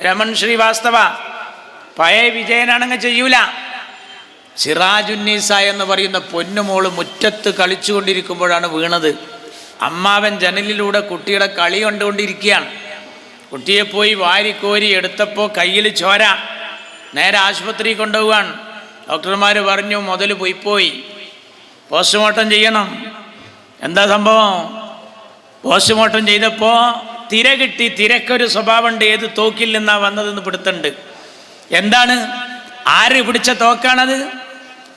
Speaker 1: രമൺ ശ്രീവാസ്തവ പഴയ വിജയനാണെങ്കിൽ ചെയ്യൂല. സിറാജുന്നീസ എന്ന് പറയുന്ന പൊന്നുമോള് മുറ്റത്ത് കളിച്ചുകൊണ്ടിരിക്കുമ്പോഴാണ് വീണത്. അമ്മാവൻ ജനലിലൂടെ കുട്ടിയുടെ കളി കണ്ടുകൊണ്ടിരിക്കുകയാണ്. കുട്ടിയെ പോയി വാരിക്കോരി എടുത്തപ്പോൾ കയ്യിൽ ചോര. നേരെ ആശുപത്രി കൊണ്ടുപോകാൻ ഡോക്ടർമാർ പറഞ്ഞു മുതൽ പോയി പോസ്റ്റ്മോർട്ടം ചെയ്യണം. എന്താ സംഭവം? പോസ്റ്റ്മോർട്ടം ചെയ്തപ്പോൾ തിര കിട്ടി. തിരക്കൊരു സ്വഭാവമുണ്ട്, ഏത് തോക്കിൽ നിന്നാ വന്നതെന്ന് പിടുത്തുണ്ട്. എന്താണ്, ആര് പിടിച്ച തോക്കാണത്?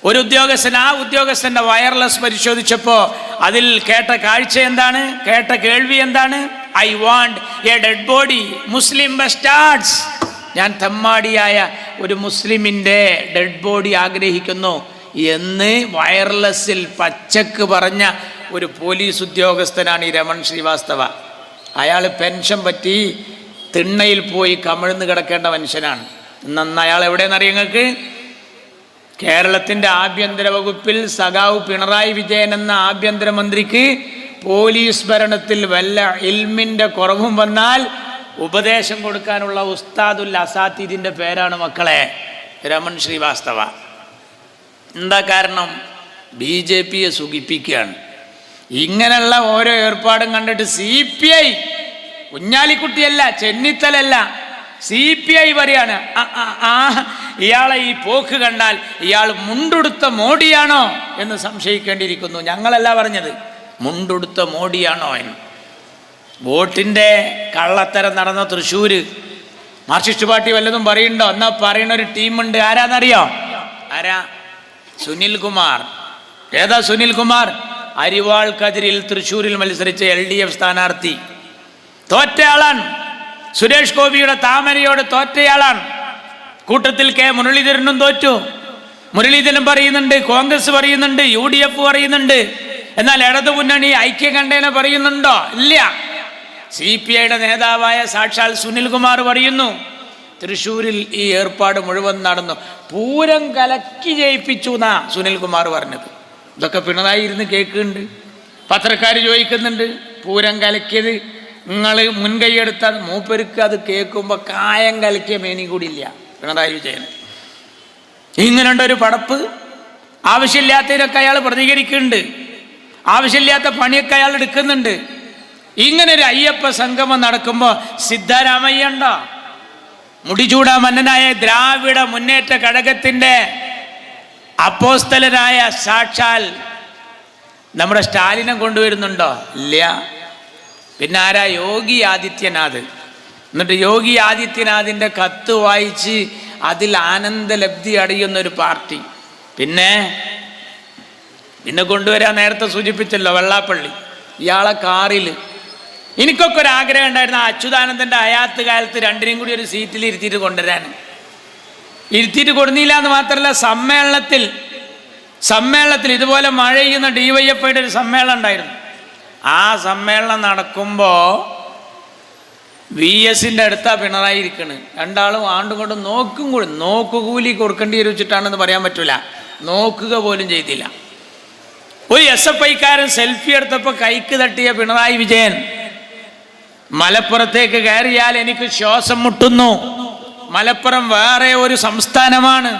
Speaker 1: ഒരു ഉദ്യോഗസ്ഥൻ. ആ ഉദ്യോഗസ്ഥൻ്റെ വയർലെസ് പരിശോധിച്ചപ്പോൾ അതിൽ കേട്ട കാഴ്ച എന്താണ്, കേട്ട കേൾവി എന്താണ്? I want a dead body, Muslim bastards. ഞാൻ തെമ്മാടിയായ ഒരു മുസ്ലിമിൻ്റെ ഡെഡ് ബോഡി ആഗ്രഹിക്കുന്നു എന്ന് വയർലെസ്സിൽ പച്ചക്ക് പറഞ്ഞ ഒരു പോലീസ് ഉദ്യോഗസ്ഥനാണ് ഈ രമൺ ശ്രീവാസ്തവ. അയാൾ പെൻഷൻ പറ്റി തിണ്ണയിൽ പോയി കമിഴ്ന്ന് കിടക്കേണ്ട മനുഷ്യനാണ്. ഇന്ന് അയാൾ എവിടെയെന്നറിയാം നിങ്ങൾക്ക്? കേരളത്തിൻ്റെ ആഭ്യന്തര വകുപ്പിൽ സഖാവ് പിണറായി വിജയൻ എന്ന ആഭ്യന്തരമന്ത്രിക്ക് പോലീസ് ഭരണത്തിൽ വല്ല ഇൽമിൻ്റെ കുറവും വന്നാൽ ഉപദേശം കൊടുക്കാനുള്ള ഉസ്താദുൽ അസാത്തിദിൻ്റെ പേരാണ് മക്കളെ രമൺ ശ്രീവാസ്തവ. എന്താ കാരണം? BJPയെ സുഖിപ്പിക്കുകയാണ്. ഇങ്ങനെയുള്ള ഓരോ ഏർപ്പാടും കണ്ടിട്ട് CPI, കുഞ്ഞാലിക്കുട്ടിയല്ല, ചെന്നിത്തലല്ല, CPI പറയാണ് ഇയാളെ ഈ പോക്ക് കണ്ടാൽ ഇയാൾ മുണ്ടുടുത്ത മോഡിയാണോ എന്ന് സംശയിക്കേണ്ടിയിരിക്കുന്നു. ഞങ്ങളല്ല പറഞ്ഞത്, മുണ്ടുടുത്ത മോഡിയാണോ എന്ന്. വോട്ടിൻ്റെ കള്ളത്തരം നടന്ന തൃശ്ശൂർ മാർക്സിസ്റ്റ് പാർട്ടി വല്ലതും പറയുന്നുണ്ടോ? എന്നാ പറയുന്ന ഒരു ടീമുണ്ട്. ആരാന്നറിയോ? ആരാ? സുനിൽകുമാർ. ഏതാ സുനിൽകുമാർ? അരിവാൾ കതിരിൽ തൃശ്ശൂരിൽ മത്സരിച്ച LDF സ്ഥാനാർത്ഥി. തോറ്റയാളാണ്. സുരേഷ് ഗോപിയുടെ താമരയോട് തോറ്റയാളാണ്. കൂട്ടത്തിൽ മുരളീധരനും തോറ്റു. മുരളീധരൻ പറയുന്നുണ്ട്, കോൺഗ്രസ് പറയുന്നുണ്ട്, UDF പറയുന്നുണ്ട്. എന്നാൽ ഇടതു മുന്നണി ഐക്യകണ്ഠേന പറയുന്നുണ്ടോ? ഇല്ല. CPIയുടെ നേതാവായ സാക്ഷാൽ സുനിൽകുമാർ പറയുന്നു തൃശ്ശൂരിൽ ഈ ഏർപ്പാട് മുഴുവൻ നടന്നു, പൂരം കലക്കി ജയിപ്പിച്ചു എന്നാ സുനിൽകുമാർ പറഞ്ഞത്. ഇതൊക്കെ പിണറായി ഇരുന്ന് കേൾക്കുന്നുണ്ട്. പത്രക്കാർ ചോദിക്കുന്നുണ്ട്, പൂരം കലക്കിയത് നിങ്ങൾ മുൻകൈയെടുത്താൽ മൂപ്പർക്ക് അത് കേൾക്കുമ്പോൾ കായം കലക്കിയ മേനി കൂടിയില്ല പിണറായി വിജയൻ. ഇങ്ങനെയുണ്ടൊരു പടപ്പ്. ആവശ്യമില്ലാത്തതിനൊക്കെ അയാൾ പ്രതികരിക്കുന്നുണ്ട്, ആവശ്യമില്ലാത്ത പണിയൊക്കെ അയാൾ എടുക്കുന്നുണ്ട്. ഇങ്ങനൊരു അയ്യപ്പ സംഗമം നടക്കുമ്പോൾ സിദ്ധരാമയ്യ ഉണ്ടോ? മുടിചൂടാ മന്നനായ ദ്രാവിഡ മുന്നേറ്റ ഘടകത്തിൻ്റെ അപ്പോസ്തലനായ സാക്ഷാൽ നമ്മുടെ സ്റ്റാലിനെ കൊണ്ടുവരുന്നുണ്ടോ? ഇല്ല. പിന്നെ ആരാ? യോഗി ആദിത്യനാഥ്. എന്നിട്ട് യോഗി ആദിത്യനാഥിൻ്റെ കത്ത് വായിച്ച് അതിൽ ആനന്ദലബ്ധി അടയുന്നൊരു പാർട്ടി. പിന്നെ കൊണ്ടുവരാൻ നേരത്തെ സൂചിപ്പിച്ചല്ലോ വെള്ളാപ്പള്ളി. ഇയാളെ കാറിൽ എനിക്കൊക്കെ ഒരു ആഗ്രഹം ഉണ്ടായിരുന്നു, അച്യുതാനന്ദൻ്റെ ഹയാത്ത് കാലത്ത് രണ്ടിനെയും കൂടി ഒരു സീറ്റിൽ ഇരുത്തിയിട്ട് കൊണ്ടുവരാൻ. ഇരുത്തിയിട്ട് കൊടുന്നില്ല എന്ന് മാത്രമല്ല, സമ്മേളനത്തിൽ ഇതുപോലെ മഴ ചെയ്യുന്ന DYFIയുടെ ഒരു സമ്മേളനം ഉണ്ടായിരുന്നു. ആ സമ്മേളനം നടക്കുമ്പോൾ VSന്റെ അടുത്താണ് പിണറായി ഇരിക്കണ്. രണ്ടാളും ആണ്ടും കൊണ്ടും നോക്കുകൂലി കൊടുക്കേണ്ടി വെച്ചിട്ടാണെന്ന് പറയാൻ പറ്റൂല, നോക്കുക പോലും ചെയ്തില്ല. ഒരു SFIക്കാരൻ സെൽഫി എടുത്തപ്പോൾ കൈക്ക് തട്ടിയ പിണറായി വിജയൻ മലപ്പുറത്തേക്ക് കയറിയാൽ എനിക്ക് ശ്വാസം മുട്ടുന്നു, മലപ്പുറം വേറെ ഒരു സംസ്ഥാനമാണ്,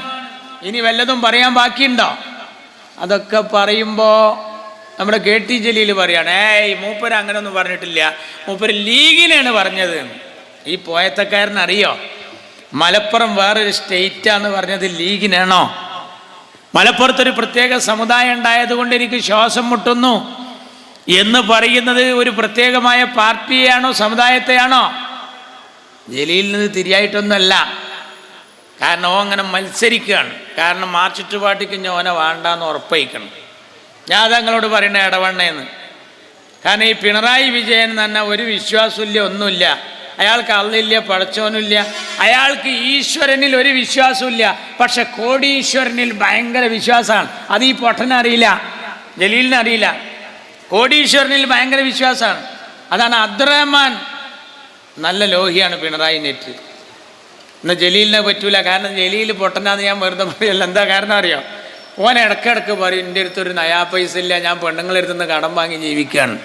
Speaker 1: ഇനി വല്ലതും പറയാൻ ബാക്കിയുണ്ടോ? അതൊക്കെ പറയുമ്പോൾ നമ്മുടെ KT ജലീൽ പറയാണ്, മൂപ്പര് അങ്ങനെ ഒന്നും പറഞ്ഞിട്ടില്ല, മൂപ്പര് ലീഗിനാണ് പറഞ്ഞത്. ഈ പോയത്തക്കാരനറിയോ മലപ്പുറം വേറൊരു സ്റ്റേറ്റാന്ന് പറഞ്ഞത് ലീഗിനാണോ? മലപ്പുറത്തൊരു പ്രത്യേക സമുദായം ഉണ്ടായതുകൊണ്ട് എനിക്ക് ശ്വാസം മുട്ടുന്നു എന്ന് പറയുന്നത് ഒരു പ്രത്യേകമായ പാർട്ടിയെയാണോ സമുദായത്തെയാണോ? ജലീലിന് തിരിയായിട്ടൊന്നുമല്ല. കാരണം ഓ അങ്ങനെ മത്സരിക്കുകയാണ്. കാരണം മാർച്ചിട്ട് പാർട്ടിക്ക് ഓനെ വേണ്ടാന്ന് ഉറപ്പയിക്കണം. ഞാൻ അതങ്ങളോട് പറയണ ഇടവണ്ണേന്ന്. കാരണം ഈ പിണറായി വിജയൻ തന്നെ ഒരു വിശ്വാസമില്ല, ഒന്നുമില്ല. അയാൾക്ക് അള്ളില്ല, പടച്ചോനില്ല, അയാൾക്ക് ഈശ്വരനിൽ ഒരു വിശ്വാസമില്ല. പക്ഷെ കോടീശ്വരനിൽ ഭയങ്കര വിശ്വാസമാണ്. അത് ഈ പൊട്ടനറിയില്ല, ജലീലിനറിയില്ല. കോടീശ്വരനിൽ ഭയങ്കര വിശ്വാസമാണ്. അതാണ് അബ്ദുറഹ്മാൻ. നല്ല ലോഹിയാണ് പിണറായി നെറ്റ്. എന്നാൽ ജലീലിനെ പറ്റൂല. കാരണം ജലീൽ പൊട്ടനാന്ന് ഞാൻ വെറുതെ പറയല്ല. എന്താ കാരണം അറിയോ? ഓൻ ഇടയ്ക്കിടയ്ക്ക് പറയും എൻ്റെ അടുത്തൊരു നയാ പൈസ ഇല്ല, ഞാൻ പെണ്ണുങ്ങളെടുത്തുനിന്ന് കടം വാങ്ങി ജീവിക്കുകയാണ്.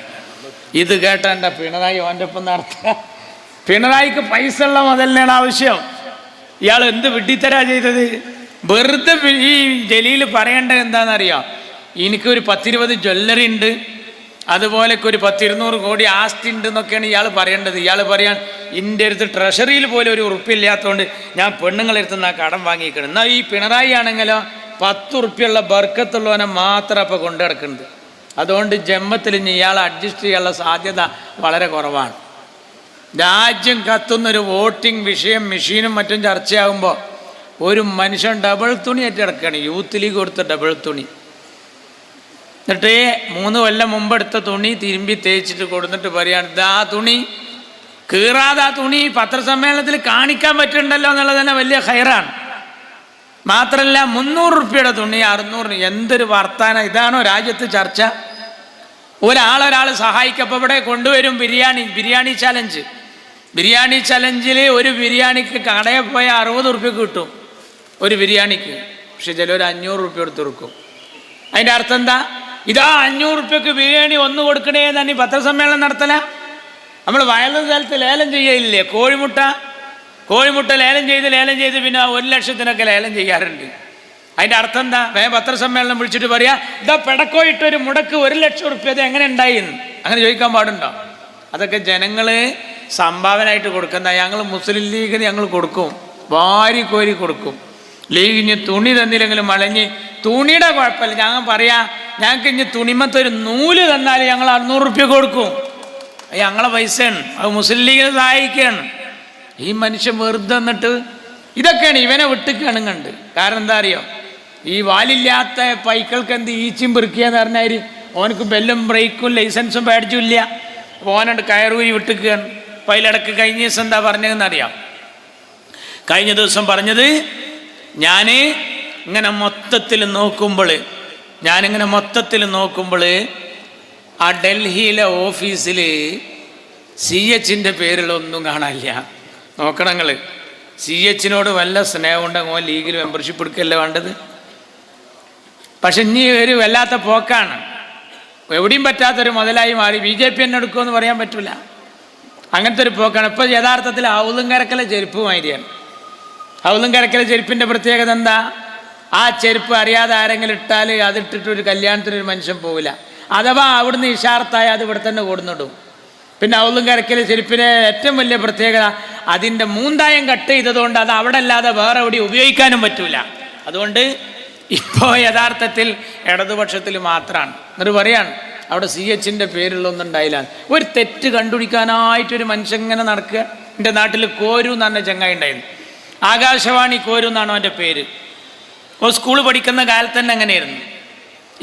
Speaker 1: ഇത് കേട്ടണ്ട പിണറായി ഓൻ്റെ ഒപ്പം നടത്തുക. പിണറായിക്ക് പൈസ ഉള്ള മുതലിനാണ് ആവശ്യം. ഇയാൾ എന്ത് വിഡ്ഢിത്തരാ ചെയ്തത്? വെറുതെ ഈ ജലീൽ പറയേണ്ടത് എന്താണെന്നറിയോ? എനിക്കൊരു 10-20 ജ്വല്ലറി ഉണ്ട്, അതുപോലെ ഒരു 10-200 കോടി ആസ്തി ഉണ്ട് എന്നൊക്കെയാണ് ഇയാൾ പറയേണ്ടത്. ഇയാൾ പറയാൻ എൻ്റെ അടുത്ത് ട്രഷറിയിൽ പോലും ഒരു ഉറുപ്പില്ലാത്തതുകൊണ്ട് ഞാൻ പെണ്ണുങ്ങളെടുത്ത് ആ കടം വാങ്ങിക്കണം. എന്നാൽ ഈ പിണറായി ആണെങ്കിലോ 10 ഉറുപ്പ്യുള്ള ബർക്കത്തുള്ളവനെ മാത്രം അപ്പോൾ കൊണ്ടു കിടക്കുന്നത്. അതുകൊണ്ട് ജന്മത്തിൽ ഇയാൾ അഡ്ജസ്റ്റ് ചെയ്യാനുള്ള സാധ്യത വളരെ കുറവാണ്. രാജ്യം കത്തുന്നൊരു വോട്ടിംഗ് വിഷയം മെഷീനും മറ്റും ചർച്ചയാകുമ്പോൾ ഒരു മനുഷ്യൻ ഡബിൾ തുണി ഏറ്റെടുക്കുകയാണ്. യൂത്ത് ലീഗ് കൊടുത്ത ഡബിൾ തുണി. എന്നിട്ട് 3 കൊല്ലം മുമ്പ് എടുത്ത തുണി തിരുമ്പി തേച്ചിട്ട് കൊടുത്തിട്ട് പറയാണ്, ഇതാ തുണി കീറാതെ ആ തുണി പത്രസമ്മേളനത്തിൽ കാണിക്കാൻ പറ്റുന്നുണ്ടല്ലോ എന്നുള്ളത് തന്നെ വലിയ ഹൈറാണ്. മാത്രമല്ല 300 ഉറുപ്പ്യയുടെ തുണി 600. എന്തൊരു വർത്താനം! ഇതാണോ രാജ്യത്ത് ചർച്ച? ഒരാൾ സഹായിക്കപ്പോൾ ഇവിടെ കൊണ്ടുവരും ബിരിയാണി ചലഞ്ച്. ബിരിയാണി ചലഞ്ചിൽ ഒരു ബിരിയാണിക്ക് കടയിൽ പോയാൽ 60 ഉറുപ്പ്യക്ക് കിട്ടും ഒരു ബിരിയാണിക്ക്. പക്ഷെ ചിലർ 500 ഉറുപ്പ്യ എടുത്ത് കൊടുക്കും. അതിൻ്റെ അർത്ഥം എന്താ? ഇതാ 500 ഉറുപ്പ്യക്ക് ബിരിയാണി ഒന്ന് കൊടുക്കണേ എന്നാണ് ഈ പത്രസമ്മേളനം നടത്തല. നമ്മൾ വയലുന്ന സ്ഥലത്ത് ലേലം ചെയ്യലില്ലേ? കോഴിമുട്ട ലേലം ചെയ്ത് പിന്നെ 1 ലക്ഷത്തിനൊക്കെ ലേലം ചെയ്യാറുണ്ട്. അതിൻ്റെ അർത്ഥം എന്താ? പത്രസമ്മേളനം വിളിച്ചിട്ട് പറയാ, ഇതാ പെടക്കോയിട്ടൊരു മുടക്ക് 1 ലക്ഷം ഉറുപ്പ്യ, അത് എങ്ങനെ ഉണ്ടായിന്ന് അങ്ങനെ ചോദിക്കാൻ പാടുണ്ടോ? അതൊക്കെ ജനങ്ങൾ സംഭാവനയായിട്ട് കൊടുക്കുന്ന. ഞങ്ങൾ മുസ്ലിം ലീഗിന് ഞങ്ങൾ കൊടുക്കും, വാരി കോരി കൊടുക്കും. ലീഗിന് തുണി തന്നില്ലെങ്കിലും വളഞ്ഞ് തുണിയുടെ കുഴപ്പമില്ല. ഞങ്ങൾ പറയാ, ഞങ്ങൾക്ക് ഇനി തുണിമത്തൊരു നൂല് തന്നാൽ ഞങ്ങൾ 600 ഉറുപ്പ്യ കൊടുക്കും. ഞങ്ങളെ പൈസയാണ്, അത് മുസ്ലിം ലീഗിനെ സഹായിക്കുകയാണ്. ഈ മനുഷ്യൻ വെറുതെ എന്നിട്ട് ഇതൊക്കെയാണ് ഇവനെ വിട്ടിക്കാണ് കണ്ട്. കാരണം എന്താ അറിയോ? ഈ വാലില്ലാത്ത പൈക്കൾക്ക് എന്ത് ഈച്ചും പെറുക്കിയെന്ന് പറഞ്ഞാൽ ഓനക്ക് ബെല്ലും ബ്രേക്കും ലൈസൻസും പേടിച്ചും ഇല്ല. അപ്പോൾ ഓനുണ്ട് കയറൂരി വിട്ടിക്കുകയാണ്. അപ്പോൾ അതിലിടക്ക് കഴിഞ്ഞ ദിവസം എന്താ പറഞ്ഞതെന്ന് അറിയാം? കഴിഞ്ഞ ദിവസം പറഞ്ഞത്, ഞാനിങ്ങനെ മൊത്തത്തിൽ നോക്കുമ്പോൾ ആ ഡൽഹിയിലെ ഓഫീസിൽ CHൻ്റെ പേരിലൊന്നും കാണാനില്ല. നോക്കണങ്ങൾ. CHനോട് വല്ല സ്നേഹം ഉണ്ടെങ്കിൽ ഓൻ ലീഗിൽ മെമ്പർഷിപ്പ് എടുക്കല്ലേ വേണ്ടത്. പക്ഷെ ഇനി ഒരു വല്ലാത്ത പോക്കാണ്. എവിടെയും പറ്റാത്തൊരു മുതലായി മാറി. BJP എന്നെ എടുക്കുമെന്ന് പറയാൻ പറ്റില്ല. അങ്ങനത്തെ ഒരു പോക്കാണ്. ഇപ്പോൾ യഥാർത്ഥത്തിൽ ഔലുംകരക്കലെ ചെരുപ്പ് മാതിരിയാണ്. ഔലുംകരക്കലെ ചെരുപ്പിൻ്റെ പ്രത്യേകത എന്താ? ആ ചെരുപ്പ് അറിയാതെ ആരെങ്കിലും ഇട്ടാൽ അതിട്ടിട്ടൊരു കല്യാണത്തിനൊരു മനുഷ്യൻ പോവില്ല. അഥവാ അവിടുന്ന് ഇഷാർത്തായ അത് ഇവിടെ തന്നെ കൊടുന്നിടും. പിന്നെ ഔലുംകരക്കലെ ചെരുപ്പിൻ്റെ ഏറ്റവും വലിയ പ്രത്യേകത അതിൻ്റെ മൂന്തായം കട്ട് ചെയ്തതുകൊണ്ട് അത് അവിടെ അല്ലാതെ വേറെ എവിടെയും ഉപയോഗിക്കാനും പറ്റൂല. അതുകൊണ്ട് ഇപ്പോൾ യഥാർത്ഥത്തിൽ ഇടതുപക്ഷത്തിൽ മാത്രമാണ്. എന്നിട്ട് പറയാണ് അവിടെ CHൻ്റെ പേരിലൊന്നും ഉണ്ടായില്ല. ഒരു തെറ്റ് കണ്ടുപിടിക്കാനായിട്ടൊരു മനുഷ്യൻ ഇങ്ങനെ നടക്കുക. എൻ്റെ നാട്ടിൽ കോരു എന്ന് പറഞ്ഞ ചങ്ങായി ഉണ്ടായിരുന്നു. ആകാശവാണി കോരു എന്നാണ് അവൻ്റെ പേര്. അപ്പോൾ സ്കൂൾ പഠിക്കുന്ന കാലത്ത് തന്നെ അങ്ങനെയായിരുന്നു.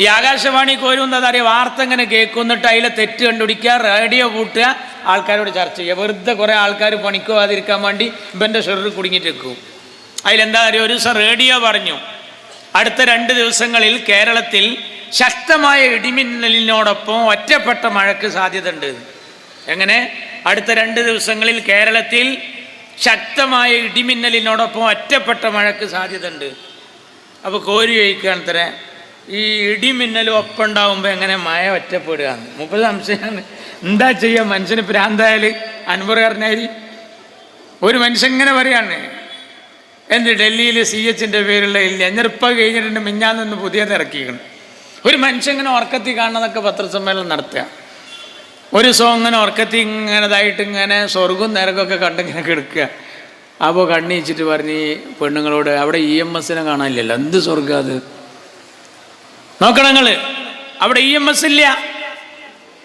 Speaker 1: ഈ ആകാശവാണി കോരു എന്താ പറയുക, വാർത്ത ഇങ്ങനെ കേൾക്കുന്നിട്ട് അതിലെ തെറ്റ് കണ്ടുപിടിക്കുക, റേഡിയോ കൂട്ടുക, ആൾക്കാരോട് ചർച്ച ചെയ്യുക. വെറുതെ കുറേ ആൾക്കാർ പണിക്ക് പോകാതിരിക്കാൻ വേണ്ടി ഇവൻ്റെ ഷെറിൽ കുടുങ്ങിയിട്ട് വെക്കും. അതിലെന്താ അറിയോ, ഒരു ദിവസം റേഡിയോ പറഞ്ഞു അടുത്ത 2 ദിവസങ്ങളിൽ കേരളത്തിൽ ശക്തമായ ഇടിമിന്നലിനോടൊപ്പം ഒറ്റപ്പെട്ട മഴയ്ക്ക് സാധ്യതയുണ്ട്. എങ്ങനെ? അടുത്ത 2 ദിവസങ്ങളിൽ കേരളത്തിൽ ശക്തമായ ഇടിമിന്നലിനോടൊപ്പം ഒറ്റപ്പെട്ട മഴയ്ക്ക് സാധ്യതയുണ്ട്. അപ്പോൾ കോരി ചോദിക്കുകയാണ് തരേ, ഈ ഇടിമിന്നലും ഒപ്പം ഉണ്ടാവുമ്പോൾ എങ്ങനെ മഴ ഒറ്റപ്പെടുകയാണ്? 30 സംശയമാണ്. എന്താ ചെയ്യുക, മനുഷ്യന് ഭ്രാന്തായാൽ അൻവർ പറഞ്ഞാൽ ഒരു മനുഷ്യൻ ഇങ്ങനെ പറയാണ്, എന്ത് ഡൽഹിയിൽ CHൻ്റെ പേരുള്ള ഇല്ല ഞെറുപ്പം കഴിഞ്ഞിട്ടുണ്ട്, മിഞ്ഞാന്നൊന്ന് പുതിയത് ഇറക്കിക്കണം. ഒരു മനുഷ്യൻ ഇങ്ങനെ ഉറക്കത്തി കാണുന്നതൊക്കെ പത്രസമ്മേളനം നടത്തുക, ഒരു സോങ് ഇങ്ങനെ ഉറക്കത്തി ഇങ്ങനെതായിട്ട് ഇങ്ങനെ സ്വർഗവും നരകമൊക്കെ കണ്ടിങ്ങനെ കിടക്കുക. അപ്പോൾ കണ്ണീച്ചിട്ട് പറഞ്ഞ് പെണ്ണുങ്ങളോട്, അവിടെ EMSനെ കാണാനില്ലല്ലോ, എന്ത് സ്വർഗം അത് നോക്കണം നിങ്ങൾ, അവിടെ EMS ഇല്ല.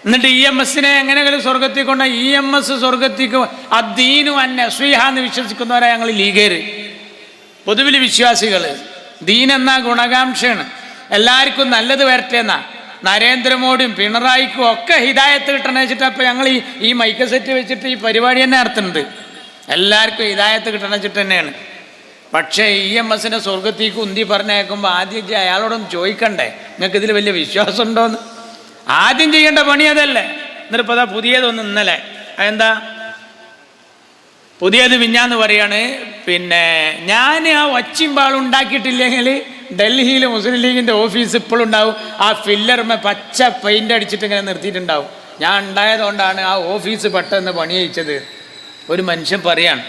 Speaker 1: എന്നിട്ട് EMSനെ എങ്ങനെയെങ്കിലും സ്വർഗത്തിൽ കൊണ്ട EMS സ്വർഗത്തേക്ക് അദ്ദീനു അന്നസ്വീഹ എന്ന് വിശ്വസിക്കുന്നവരാ ഞങ്ങൾ ലീഗേര്, പൊതുവിൽ വിശ്വാസികൾ. ദീൻ എന്നാ ഗുണകാംക്ഷയാണ്, എല്ലാവർക്കും നല്ലത് വരട്ടെ എന്നാ. നരേന്ദ്രമോദിയും പിണറായിക്കും ഒക്കെ ഹിദായത്ത് കിട്ടണമെന്ന് വെച്ചിട്ട് അപ്പോൾ ഞങ്ങൾ ഈ മൈക്ക് സെറ്റ് വെച്ചിട്ട് ഈ പരിപാടി തന്നെ നടത്തുന്നുണ്ട്. എല്ലാവർക്കും ഹിദായത്ത് കിട്ടണമെന്ന് വെച്ചിട്ട് തന്നെയാണ്. പക്ഷേ EMSനെ സ്വർഗത്തേക്ക് ഉന്തി പറഞ്ഞേക്കുമ്പോൾ ആദ്യം അയാളോടൊന്ന് ചോദിക്കണ്ടേ, നിങ്ങൾക്ക് ഇതിൽ വലിയ വിശ്വാസം ഉണ്ടോയെന്ന്? ആദ്യം ചെയ്യേണ്ട പണി അതല്ലേ. എന്നിട്ട് ഇപ്പോൾ അതാ പുതിയതൊന്ന് ഇന്നലെ, അതെന്താ പുതിയത് മിഞ്ഞാന്ന് പറയാണ്, പിന്നെ ഞാൻ ആ ഒച്ചിമ്പാളും ഉണ്ടാക്കിയിട്ടില്ലെങ്കിൽ ഡൽഹിയിൽ മുസ്ലിം ലീഗിൻ്റെ ഓഫീസ് ഇപ്പോഴും ഉണ്ടാവും, ആ ഫില്ലർമേ പച്ച പെയിൻ്റ് അടിച്ചിട്ട് ഇങ്ങനെ നിർത്തിയിട്ടുണ്ടാവും, ഞാൻ ഉണ്ടായതുകൊണ്ടാണ് ആ ഓഫീസ് പെട്ടെന്ന് പണി കഴിച്ചത്. ഒരു മനുഷ്യൻ പറയാണ്.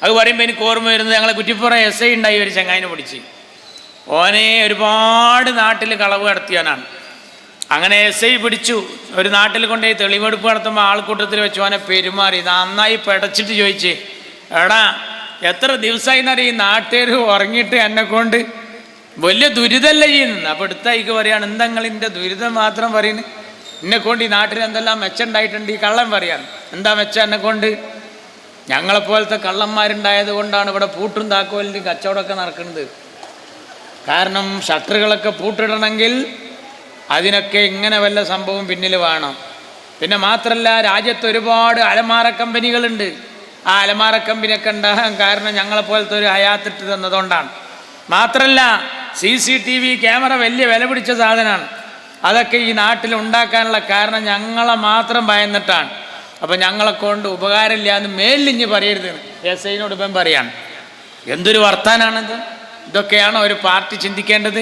Speaker 1: അത് പറയുമ്പോൾ എനിക്ക് ഓർമ്മ വരുന്നത്, ഞങ്ങളെ കുറ്റിപ്പുറം SI ഉണ്ടായി, ഒരു ചങ്ങായിനെ പിടിച്ച്, ഓനെ ഒരുപാട് നാട്ടിൽ കളവ് നടത്തിയാനാണ്. അങ്ങനെ SI പിടിച്ചു, ഒരു നാട്ടിൽ കൊണ്ടുപോയി തെളിവെടുപ്പ് നടത്തുമ്പോൾ ആൾക്കൂട്ടത്തിൽ വെച്ച് ഓനെ പെരുമാറി നന്നായി പടച്ചിട്ട് ചോദിച്ച്, എടാ എത്ര ദിവസമായി എന്നറിയ ഈ നാട്ടുകാർ ഉറങ്ങിയിട്ട് എന്നെ കൊണ്ട് വലിയ ദുരിതമല്ല ചെയ്യുന്നത്. അപ്പോൾ എടുത്തായിക്ക് പറയാണ്, എന്താ നിങ്ങളിൻ്റെ ദുരിതം മാത്രം പറയുന്നത്, എന്നെക്കൊണ്ട് ഈ നാട്ടിൽ എന്തെല്ലാം മെച്ചമുണ്ടായിട്ടുണ്ട്, ഈ കള്ളം പറയാണ്. എന്താ മെച്ചം എന്നെക്കൊണ്ട്? ഞങ്ങളെപ്പോലത്തെ കള്ളന്മാരുണ്ടായത് കൊണ്ടാണ് ഇവിടെ പൂട്ടും താക്കോലിൻ്റെയും കച്ചവടമൊക്കെ നടക്കുന്നത്. കാരണം ഷട്ടറുകളൊക്കെ പൂട്ടിടണമെങ്കിൽ അതിനൊക്കെ ഇങ്ങനെ വല്ല സംഭവം പിന്നിൽ വേണം. പിന്നെ മാത്രമല്ല, രാജ്യത്ത് ഒരുപാട് അലമാര കമ്പനികളുണ്ട്. ആ അലമാര കമ്പനിയൊക്കെ ഉണ്ടാകാൻ കാരണം ഞങ്ങളെപ്പോലത്തെ ഒരു ഹയാത്തിട്ട് തന്നതുകൊണ്ടാണ്. മാത്രമല്ല CCTV ക്യാമറ വലിയ വില പിടിച്ച സാധനമാണ്. അതൊക്കെ ഈ നാട്ടിൽ ഉണ്ടാക്കാനുള്ള കാരണം ഞങ്ങളെ മാത്രം ഭയന്നിട്ടാണ്. അപ്പം ഞങ്ങളെ കൊണ്ട് ഉപകാരമില്ല എന്ന് മേലിഞ്ഞ് പറയരുത് SIനോട് ഇപ്പം പറയാണ്. എന്തൊരു വർത്താനാണിത്? ഇതൊക്കെയാണോ ഒരു പാർട്ടി ചിന്തിക്കേണ്ടത്?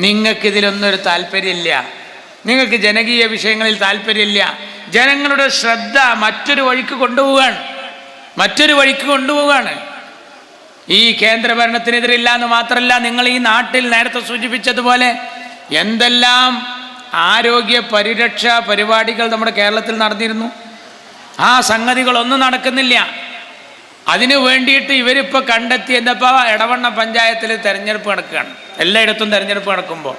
Speaker 1: നിങ്ങൾക്കിതിലൊന്നും ഒരു താല്പര്യമില്ല, നിങ്ങൾക്ക് ജനകീയ വിഷയങ്ങളിൽ താല്പര്യമില്ല. ജനങ്ങളുടെ ശ്രദ്ധ മറ്റൊരു വഴിക്ക് കൊണ്ടുപോവുകയാണ്. ഈ കേന്ദ്ര ഭരണത്തിനെതിരില്ല എന്ന് മാത്രമല്ല, നിങ്ങൾ ഈ നാട്ടിൽ നേരത്തെ സൂചിപ്പിച്ചതുപോലെ എന്തെല്ലാം ആരോഗ്യ പരിരക്ഷാ പരിപാടികൾ നമ്മുടെ കേരളത്തിൽ നടന്നിരുന്നു. ആ സംഗതികളൊന്നും നടക്കുന്നില്ല. അതിനു വേണ്ടിയിട്ട് ഇവരിപ്പോൾ കണ്ടെത്തി എന്തപ്പോൾ എടവണ്ണ പഞ്ചായത്തിൽ തെരഞ്ഞെടുപ്പ് നടക്കുകയാണ്. എല്ലായിടത്തും തെരഞ്ഞെടുപ്പ് നടക്കുമ്പോൾ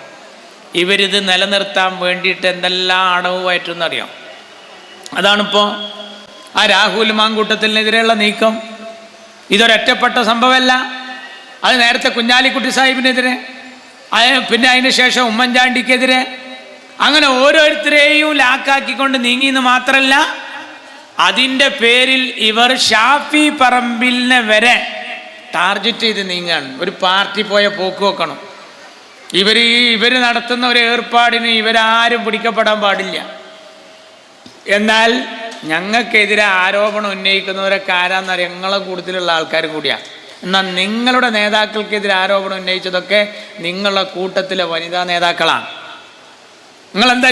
Speaker 1: ഇവരിത് നിലനിർത്താൻ വേണ്ടിയിട്ട് എന്തെല്ലാം അടവുമായിട്ടെന്നറിയാം. അതാണിപ്പോൾ ആ രാഹുൽ മാങ്കൂട്ടത്തിനെതിരെയുള്ള നീക്കം. ഇതൊരൊറ്റപ്പെട്ട സംഭവമല്ല. അത് നേരത്തെ കുഞ്ഞാലിക്കുട്ടി സാഹിബിനെതിരെ, പിന്നെ അതിന് ശേഷം ഉമ്മൻചാണ്ടിക്കെതിരെ, അങ്ങനെ ഓരോരുത്തരെയും ലാക്കാക്കിക്കൊണ്ട് നീങ്ങിയെന്ന് മാത്രമല്ല, അതിൻ്റെ പേരിൽ ഇവർ ഷാഫി പറമ്പിലിനെ വരെ ടാർഗറ്റ് ചെയ്ത് നീങ്ങാണ്. ഒരു പാർട്ടി പോയ പോക്ക് വെക്കണം. ഇവർ നടത്തുന്ന ഒരു ഏർപ്പാടിന് ഇവരാരും പിടിക്കപ്പെടാൻ പാടില്ല. എന്നാൽ ഞങ്ങൾക്കെതിരെ ആരോപണം ഉന്നയിക്കുന്നവരൊക്കെ ആരാന്നറിയാം, ഞങ്ങളെ കൂടുതലുള്ള ആൾക്കാരും കൂടിയാണ്. എന്നാൽ നിങ്ങളുടെ നേതാക്കൾക്കെതിരെ ആരോപണം ഉന്നയിച്ചതൊക്കെ നിങ്ങളുടെ കൂട്ടത്തിലെ വനിതാ നേതാക്കളാണ്. നിങ്ങളെന്താ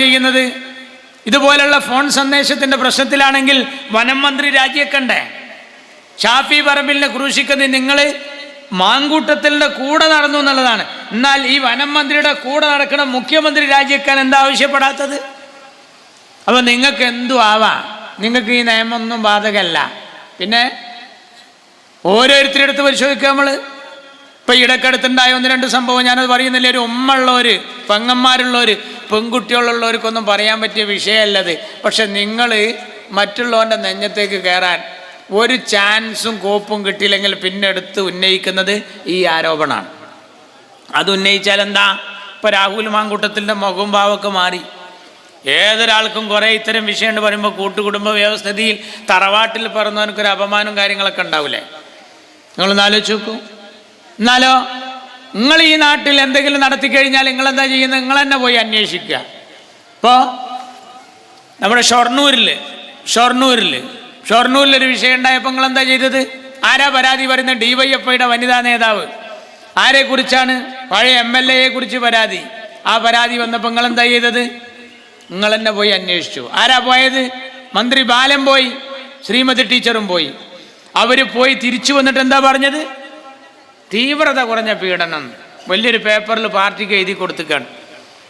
Speaker 1: ചെയ്യുന്നത്? ഇതുപോലുള്ള ഫോൺ സന്ദേശത്തിൻ്റെ പ്രശ്നത്തിലാണെങ്കിൽ വനം മന്ത്രി രാജിവെക്കണ്ടേ? ഷാഫി പറമ്പിലിനെ ക്രൂശിക്കുന്നത് നിങ്ങൾ മാങ്കൂട്ടത്തിൻ്റെ കൂടെ നടന്നു എന്നുള്ളതാണ്. എന്നാൽ ഈ വനം മന്ത്രിയുടെ കൂടെ നടക്കണം മുഖ്യമന്ത്രി രാജിവെക്കാൻ എന്താ ആവശ്യപ്പെടാത്തത്? അപ്പോൾ നിങ്ങൾക്ക് എന്തു ആവാം, നിങ്ങൾക്ക് ഈ നിയമമൊന്നും ബാധകമല്ല. പിന്നെ ഓരോരുത്തരുടെ അടുത്ത് പരിശോധിക്കുക. നമ്മൾ ഇപ്പം ഇടയ്ക്കടുത്തുണ്ടായ 1-2 സംഭവം ഞാനത് പറയുന്നില്ല. ഒരു ഉമ്മയുള്ളവർ, പെങ്ങന്മാരുള്ളവർ, പെൺകുട്ടികളുള്ളവർക്കൊന്നും പറയാൻ പറ്റിയ വിഷയമല്ലത്. പക്ഷെ നിങ്ങൾ മറ്റുള്ളവൻ്റെ നെഞ്ഞത്തേക്ക് കയറാൻ ഒരു ചാൻസും കോപ്പും കിട്ടിയില്ലെങ്കിൽ പിന്നെ എടുത്ത് ഉന്നയിക്കുന്നത് ഈ ആരോപണമാണ്. അത് ഉന്നയിച്ചാൽ എന്താ? ഇപ്പോൾ രാഹുൽ മാങ്കൂട്ടത്തിൻ്റെ മുഖം ഭാവമൊക്കെ മാറി. ഏതൊരാൾക്കും കുറേ ഇത്തരം വിഷയമുണ്ട് പറയുമ്പോൾ കൂട്ടുകുടുംബ വ്യവസ്ഥിതിയിൽ തറവാട്ടിൽ പറഞ്ഞവനക്കൊരു അപമാനവും കാര്യങ്ങളൊക്കെ ഉണ്ടാവില്ലേ? നിങ്ങളൊന്ന് ആലോചിച്ച് നോക്കൂ. എന്നാലോ നിങ്ങൾ ഈ നാട്ടിൽ എന്തെങ്കിലും നടത്തിക്കഴിഞ്ഞാൽ നിങ്ങളെന്താ ചെയ്യുന്നത്? നിങ്ങൾ തന്നെ പോയി അന്വേഷിക്കുക. ഇപ്പോൾ നമ്മുടെ ഷൊർണൂരിലൊരു വിഷയം ഉണ്ടായപ്പോൾ നിങ്ങളെന്താ ചെയ്തത്? ആരാ പരാതി പറയുന്നത്? DYFIയുടെ വനിതാ നേതാവ്. ആരെക്കുറിച്ചാണ്? പഴയ MLA കുറിച്ച് പരാതി. ആ പരാതി വന്നപ്പോൾ നിങ്ങളെന്താ ചെയ്തത്? നിങ്ങൾ തന്നെ പോയി അന്വേഷിച്ചു. ആരാ പോയത്? മന്ത്രി ബാലൻ പോയി, ശ്രീമതി ടീച്ചറും പോയി. അവർ പോയി തിരിച്ചു വന്നിട്ട് എന്താ പറഞ്ഞത്? തീവ്രത കുറഞ്ഞ പീഡനം. വലിയൊരു പേപ്പറിൽ പാർട്ടിക്ക് എഴുതി കൊടുത്തിക്കാണ്,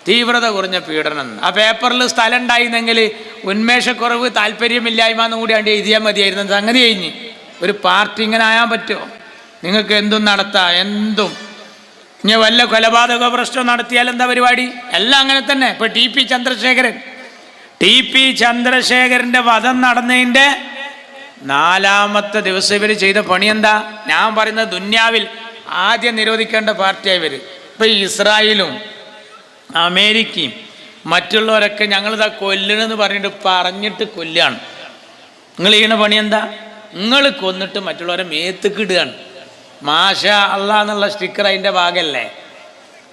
Speaker 1: തീവ്രത കുറഞ്ഞ പീഡനം. ആ പേപ്പറിൽ സ്ഥലം ഉണ്ടായിരുന്നെങ്കിൽ ഉന്മേഷക്കുറവ്, താല്പര്യമില്ലായ്മ എന്നും കൂടി അവിടെ എഴുതിയാൽ മതിയായിരുന്നു. സംഗതി കഴിഞ്ഞ്. ഒരു പാർട്ടി ഇങ്ങനെ ആയാൻ പറ്റുമോ? നിങ്ങൾക്ക് എന്തും നടത്താം, എന്തും. ഇനി വല്ല കൊലപാതക പ്രശ്നം നടത്തിയാൽ എന്താ പരിപാടി? എല്ലാം അങ്ങനെ തന്നെ. ഇപ്പൊ TP ചന്ദ്രശേഖരന്റെ വധം നടന്നതിൻ്റെ 4ാമത്തെ ദിവസം ഇവർ ചെയ്ത പണി എന്താ? ഞാൻ പറയുന്നത് ദുന്യാവിൽ ആദ്യം നിരോധിക്കേണ്ട പാർട്ടിയായി ഇവർ. ഇപ്പൊ ഇസ്രായേലും അമേരിക്കയും മറ്റുള്ളവരൊക്കെ ഞങ്ങളിതാ കൊല്ലണമെന്ന് പറഞ്ഞിട്ട് കൊല്ലുകയാണ്. നിങ്ങൾ ചെയ്യുന്ന പണി എന്താ? നിങ്ങൾ കൊന്നിട്ട് മറ്റുള്ളവരെ മേത്തുക്കിടുകയാണ്. മാഷാ അള്ളാ എന്നുള്ള സ്റ്റിക്കർ അതിൻ്റെ ഭാഗമല്ലേ?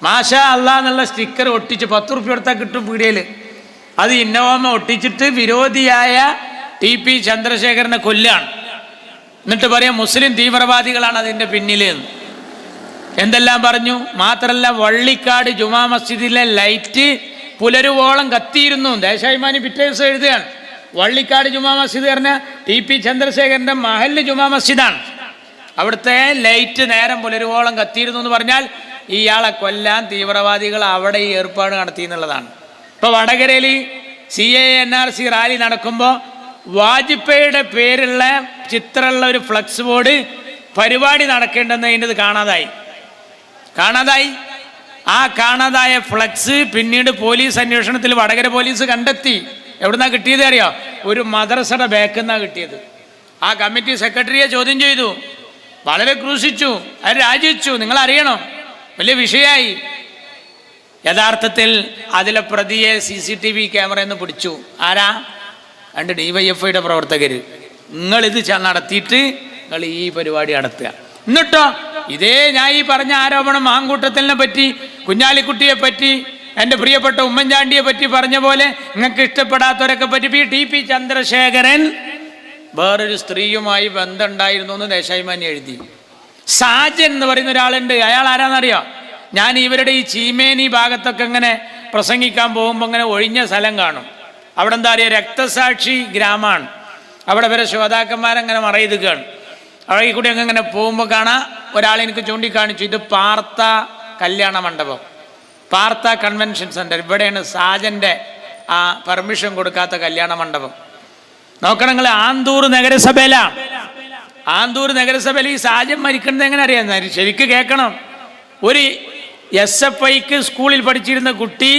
Speaker 1: മാഷാ അള്ളാ എന്നുള്ള സ്റ്റിക്കർ ഒട്ടിച്ച് 10 റുപ്യ കൊടുത്താൽ കിട്ടും പീടികയിൽ. അത് ഇന്നോവ ഒട്ടിച്ചിട്ട് വിരോധിയായ TP ചന്ദ്രശേഖരനെ കൊല്ലുകയാണ്. എന്നിട്ട് പറയാം മുസ്ലിം തീവ്രവാദികളാണ് അതിൻ്റെ പിന്നിൽ. എന്തെല്ലാം പറഞ്ഞു. മാത്രമല്ല വള്ളിക്കാട് ജുമാ മസ്ജിദിലെ ലൈറ്റ് പുലരുവോളം കത്തിയിരുന്നു. ദേശാഭിമാനി പിറ്റേ ദിവസം എഴുതുകയാണ്, വള്ളിക്കാട് ജുമാ മസ്ജിദ് പറഞ്ഞ TP ചന്ദ്രശേഖരൻ്റെ മഹല്ല് ജുമാ മസ്ജിദാണ്. അവിടുത്തെ ലൈറ്റ് നേരം പുലരുവോളം കത്തിയിരുന്നു എന്ന് പറഞ്ഞാൽ ഇയാളെ കൊല്ലാൻ തീവ്രവാദികൾ അവിടെ ഈ ഏർപ്പാട് നടത്തി എന്നുള്ളതാണ്. ഇപ്പോൾ വടകരയിൽ CAA NRC റാലി നടക്കുമ്പോൾ വാജ്പേയിയുടെ പേരുള്ള ചിത്രമുള്ള ഒരു ഫ്ലക്സ് ബോർഡ് പരിപാടി നടക്കേണ്ടെന്നതിൻ്റെ കാണാതായി. ആ കാണാതായ ഫ്ലക്സ് പിന്നീട് പോലീസ് അന്വേഷണത്തിൽ വടകര പോലീസ് കണ്ടെത്തി. എവിടുന്നാ കിട്ടിയത് അറിയോ? ഒരു മദ്രസയുടെ ബാക്കിൽ നിന്നാണ് കിട്ടിയത്. ആ കമ്മിറ്റി സെക്രട്ടറിയെ ചോദ്യം ചെയ്തു, വളരെ ക്രൂശിച്ചു, അവർ രാജിവെച്ചു. നിങ്ങൾ അറിയണം, വലിയ വിഷയമായി. യഥാർത്ഥത്തിൽ അതിലെ പ്രതിയെ CCTV ക്യാമറയിൽ നിന്ന് പിടിച്ചു. ആരാ? 2 DYFIയുടെ പ്രവർത്തകർ. നിങ്ങളിത് നടത്തിയിട്ട് നിങ്ങൾ ഈ പരിപാടി നടത്തുക. എന്നിട്ടോ ഇതേ ഞാൻ ഈ പറഞ്ഞ ആരോപണം മാങ്കൂട്ടത്തിനെ പറ്റി, കുഞ്ഞാലിക്കുട്ടിയെ പറ്റി, എൻ്റെ പ്രിയപ്പെട്ട ഉമ്മൻചാണ്ടിയെ പറ്റി പറഞ്ഞ പോലെ നിങ്ങൾക്ക് ഇഷ്ടപ്പെടാത്തവരൊക്കെ പറ്റി TP ചന്ദ്രശേഖരൻ വേറൊരു സ്ത്രീയുമായി ബന്ധമുണ്ടായിരുന്നു എന്ന് ദേശാഭിമാനി എഴുതി. സാജൻ എന്ന് പറയുന്ന ഒരാളുണ്ട്. അയാൾ ആരാന്നറിയോ? ഞാൻ ഇവരുടെ ഈ ചീമേനി ഭാഗത്തൊക്കെ ഇങ്ങനെ പ്രസംഗിക്കാൻ പോകുമ്പോൾ ഇങ്ങനെ ഒഴിഞ്ഞ സ്ഥലം കാണും. അവിടെ എന്താ പറയുക, രക്തസാക്ഷി ഗ്രാമമാണ്. അവിടെ വരെ ശ്രോതാക്കന്മാരങ്ങനെ മറയിതുകയാണ്. അവിടെ കൂടി അങ്ങനെ പോകുമ്പോൾ കാണാം, ഒരാളെനിക്ക് ചൂണ്ടിക്കാണിച്ചു, ഇത് പാർത്ത കല്യാണ മണ്ഡപം, പാർത്ത കൺവെൻഷൻ സെൻറ്റർ. ഇവിടെയാണ് സാജൻ്റെ ആ പെർമിഷൻ കൊടുക്കാത്ത കല്യാണ മണ്ഡപം. നോക്കണം നിങ്ങൾ, ആന്തൂർ നഗരസഭയിലാണ്. ആന്തൂർ നഗരസഭയിൽ ഈ സാജൻ മരിക്കുന്നത് എങ്ങനെ അറിയാം? ശരിക്ക് കേൾക്കണം. ഒരു SFIക്ക് സ്കൂളിൽ പഠിച്ചിരുന്ന കുട്ടി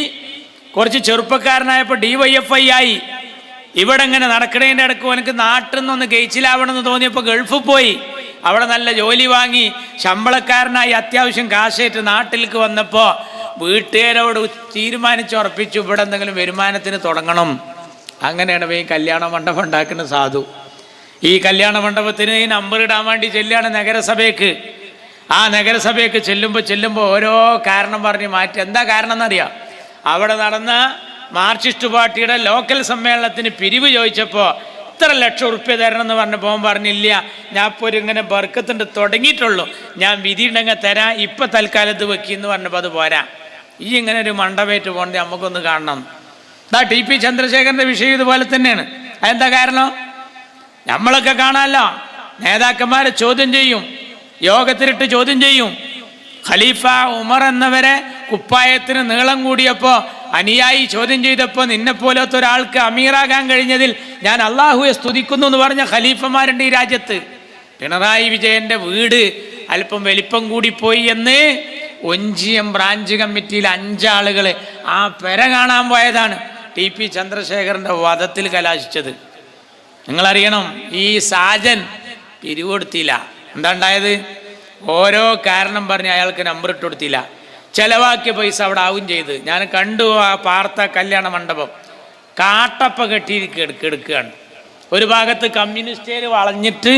Speaker 1: കുറച്ച് ചെറുപ്പക്കാരനായപ്പോൾ DYFI ആയി. ഇവിടെ ഇങ്ങനെ നടക്കണേൻ്റെ ഇടയ്ക്ക് എനിക്ക് നാട്ടിൽ നിന്നൊന്ന് ഗെയ്ച്ചിലാവണമെന്ന് തോന്നിയപ്പോൾ ഗൾഫിൽ പോയി. അവിടെ നല്ല ജോലി വാങ്ങി ശമ്പളക്കാരനായി അത്യാവശ്യം കാശേറ്റ് നാട്ടിലേക്ക് വന്നപ്പോൾ വീട്ടുകാരോട് തീരുമാനിച്ചുറപ്പിച്ചു, ഇവിടെ എന്തെങ്കിലും വരുമാനത്തിന് തുടങ്ങണം. അങ്ങനെയാണ് ഈ കല്യാണ മണ്ഡപം ഉണ്ടാക്കുന്ന സാധു. ഈ കല്യാണ മണ്ഡപത്തിന് ഈ നമ്പർ ഇടാൻ വേണ്ടി ചെല്ലുകയാണ് നഗരസഭയ്ക്ക്. ആ നഗരസഭയ്ക്ക് ചെല്ലുമ്പോൾ ഓരോ കാരണം പറഞ്ഞ് മാറ്റി. എന്താ കാരണം എന്നറിയാം? അവിടെ നടന്ന മാർക്സിസ്റ്റ് പാർട്ടിയുടെ ലോക്കൽ സമ്മേളനത്തിന് പിരിവ് ചോദിച്ചപ്പോൾ ഇത്ര ലക്ഷം ഉറുപ്പ്യ തരണം എന്ന് പറഞ്ഞപ്പോൾ പറഞ്ഞില്ല, ഞാൻ ഇപ്പോൾ ഒരു ഇങ്ങനെ ബർക്കത്തുണ്ട് തുടങ്ങിയിട്ടുള്ളൂ, ഞാൻ വിധി ഉണ്ടെങ്കിൽ തരാം, ഇപ്പം തൽക്കാലത്ത് വെക്കിന്ന് പറഞ്ഞപ്പോൾ അത് പോരാ, ഈ ഇങ്ങനെ ഒരു മണ്ഡപേറ്റ് പോകേണ്ടത് നമുക്കൊന്ന് കാണണം. TP ചന്ദ്രശേഖരൻ്റെ വിഷയം ഇതുപോലെ തന്നെയാണ്. അതെന്താ കാരണം? നമ്മളൊക്കെ കാണാമല്ലോ, നേതാക്കന്മാരെ ചോദ്യം ചെയ്യും, യോഗത്തിലിട്ട് ചോദ്യം ചെയ്യും. ഖലീഫ ഉമർ എന്നവരെ കുപ്പായത്തിന് നീളം കൂടിയപ്പോൾ അനുയായി ചോദ്യം ചെയ്തപ്പോൾ നിന്നെപ്പോലത്തെ ഒരാൾക്ക് അമീറാകാൻ കഴിഞ്ഞതിൽ ഞാൻ അള്ളാഹുവെ സ്തുതിക്കുന്നു എന്ന് പറഞ്ഞ ഖലീഫമാരുണ്ട് ഈ രാജ്യത്ത്. പിണറായി വിജയൻ്റെ വീട് അല്പം വലിപ്പം കൂടിപ്പോയി എന്ന് ഒഞ്ചിയം ബ്രാഞ്ച് കമ്മിറ്റിയിൽ 5 ആളുകൾ ആ പെര കാണാൻ പോയതാണ് TP ചന്ദ്രശേഖരൻ്റെ വധത്തിൽ കലാശിച്ചത്. നിങ്ങളറിയണം, ഈ സാജൻ പിരിവ് കൊടുത്തില്ല. എന്താ ഉണ്ടായത്? ഓരോ കാരണം പറഞ്ഞ് അയാൾക്ക് നമ്പർ ഇട്ട് കൊടുത്തില്ല. ചിലവാക്കിയ പൈസ അവിടെ ആവും ചെയ്ത്. ഞാൻ കണ്ടു ആ പാർത്ത കല്യാണ മണ്ഡപം. കാട്ടപ്പ കെട്ടി കിടക്കുകയാണ്. ഒരു ഭാഗത്ത് കമ്മ്യൂണിസ്റ്റുകാർ വളഞ്ഞിട്ട്,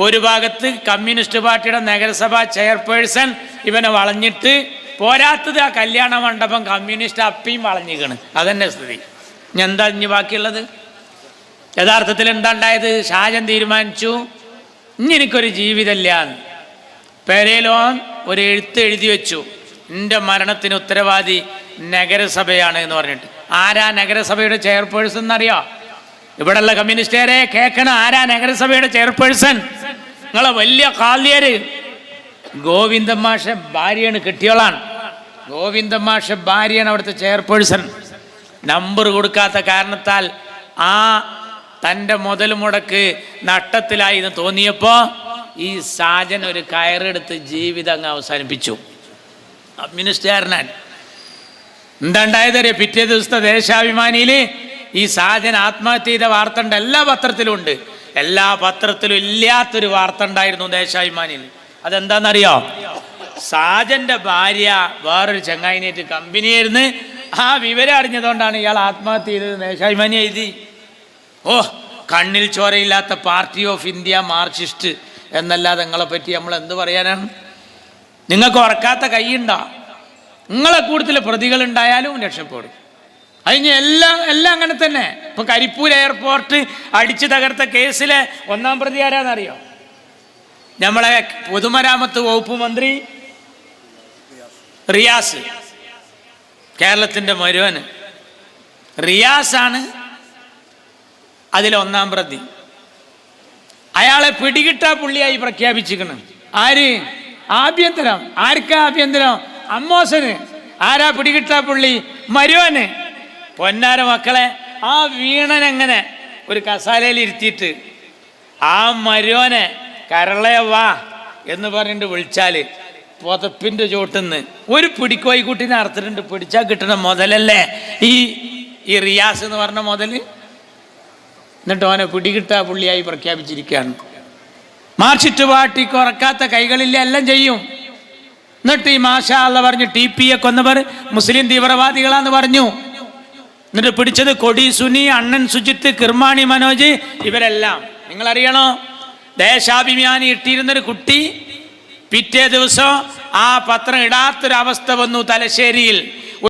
Speaker 1: ഒരു ഭാഗത്ത് കമ്മ്യൂണിസ്റ്റ് പാർട്ടിയുടെ നഗരസഭാ ചെയർപേഴ്സൺ ഇവനെ വളഞ്ഞിട്ട്, പോരാത്തത് ആ കല്യാണ മണ്ഡപം കമ്മ്യൂണിസ്റ്റ് അപ്പിയും വളഞ്ഞിരിക്കണം. അതന്നെ സ്ഥിതി. ഇനി എന്താ ഇനി ബാക്കിയുള്ളത്? യഥാർത്ഥത്തിൽ എന്താ ഉണ്ടായത്? ഷാജൻ തീരുമാനിച്ചു, ഇനി എനിക്കൊരു ജീവിതമില്ല. പെരേലോൻ ഒരു എഴുത്ത് എഴുതി വെച്ചു, എൻ്റെ മരണത്തിന് ഉത്തരവാദി നഗരസഭയാണ് എന്ന് പറഞ്ഞിട്ട്. ആരാ നഗരസഭയുടെ ചെയർപേഴ്സൺ എന്നറിയോ? ഇവിടെയുള്ള കമ്മ്യൂണിസ്റ്റുകാരെ കേൾക്കണം, ആരാ നഗരസഭയുടെ ചെയർപേഴ്സൺ? നിങ്ങളെ വലിയ കാല്യര് ഗോവിന്ദൻ മാഷ ഭാര്യയാണ്, കെട്ടിയോളാണ്. ഗോവിന്ദൻ മാഷ ഭാര്യയാണ് അവിടുത്തെ ചെയർപേഴ്സൺ. നമ്പർ കൊടുക്കാത്ത കാരണത്താൽ ആ തൻ്റെ മുതൽ മുടക്ക് നഷ്ടത്തിലായി എന്ന് തോന്നിയപ്പോൾ ഈ സാജൻ ഒരു കയറെടുത്ത് ജീവിതം അങ്ങ് അവസാനിപ്പിച്ചു. കമ്മ്യൂണിസ്റ്റുകാരനാണ്. എന്താ ഉണ്ടായതറിയ? പിറ്റേ ദിവസത്തെ ദേശാഭിമാനിയിൽ ഈ സാജൻ ആത്മഹത്യ ചെയ്ത വാർത്ത ഉണ്ട്. എല്ലാ പത്രത്തിലും ഉണ്ട്. എല്ലാ പത്രത്തിലും ഇല്ലാത്തൊരു വാർത്ത ഉണ്ടായിരുന്നു ദേശാഭിമാനിയിൽ. അതെന്താണെന്നറിയോ? സാജന്റെ ഭാര്യ വേറൊരു ചങ്ങായിനായിട്ട് കമ്പനിയായിരുന്നു. ആ വിവരം അറിഞ്ഞതുകൊണ്ടാണ് ഇയാൾ ആത്മഹത്യ ചെയ്തത്. ദേശാഭിമാനി എഴുതി, ഓ കണ്ണിൽ ചോരയില്ലാത്ത പാർട്ടി ഓഫ് ഇന്ത്യ മാർക്സിസ്റ്റ് എന്നല്ലാതെ നിങ്ങളെ പറ്റി നമ്മൾ എന്ത് പറയാനാണ്? നിങ്ങൾക്ക് ഉറക്കാത്ത കൈയുണ്ടോ? നിങ്ങളെ കൂടുതൽ പ്രതികളുണ്ടായാലും രക്ഷപ്പെടും. അതിന് എല്ലാം അങ്ങനെ തന്നെ. ഇപ്പൊ കരിപ്പൂർ എയർപോർട്ട് അടിച്ചു തകർത്ത കേസിലെ 1-ാം പ്രതി ആരാന്നറിയോ? നമ്മളെ പൊതുമരാമത്ത് വകുപ്പ് മന്ത്രി റിയാസ്, കേരളത്തിന്റെ മരുവന് റിയാസാണ് അതിലെ 1-ാം പ്രതി. അയാളെ പിടികിട്ടാ പുള്ളിയായി പ്രഖ്യാപിച്ചിരിക്കണം. ആര്? ആഭ്യന്തരം. ആർക്കാ ആഭ്യന്തരം? അമ്മോസന്. ആരാ പിടികിട്ടാ പുള്ളി? മരുവന്. പൊന്നാര മക്കളെ, ആ വീണനെങ്ങനെ ഒരു കസാലയിൽ ഇരുത്തിയിട്ട് ആ മരുവനെ കരളെ വാ എന്ന് പറഞ്ഞിട്ട് വിളിച്ചാല് പുതപ്പിന്റെ ചോട്ടുന്ന് ഒരു പിടിക്കോയിക്കുട്ടിനെ അറുത്തിട്ടുണ്ട്. പിടിച്ചാൽ കിട്ടുന്ന മുതലല്ലേ ഈ റിയാസ് എന്ന് പറഞ്ഞ മുതല്. എന്നിട്ട് അവനെ പിടികിട്ടാ പുള്ളിയായി പ്രഖ്യാപിച്ചിരിക്കുകയാണ്. മാർക്സിസ്റ്റ് പാർട്ടിക്ക് ഉറക്കാത്ത കൈകളില്ല, എല്ലാം ചെയ്യും. എന്നിട്ട് ഈ മാഷാ അല്ലാഹ് പറഞ്ഞു TPയെ കൊന്നവർ മുസ്ലിം തീവ്രവാദികളാന്ന് പറഞ്ഞു. എന്നിട്ട് പിടിച്ചത് കൊടി സുനി, അണ്ണൻ സുജിത്ത്, കിർമാണി മനോജ്, ഇവരെല്ലാം. നിങ്ങളറിയണോ? ദേശാഭിമാനി ഇട്ടിരുന്നൊരു കുട്ടി പിറ്റേ ദിവസം ആ പത്രം ഇടാത്തൊരവസ്ഥ വന്നു തലശ്ശേരിയിൽ.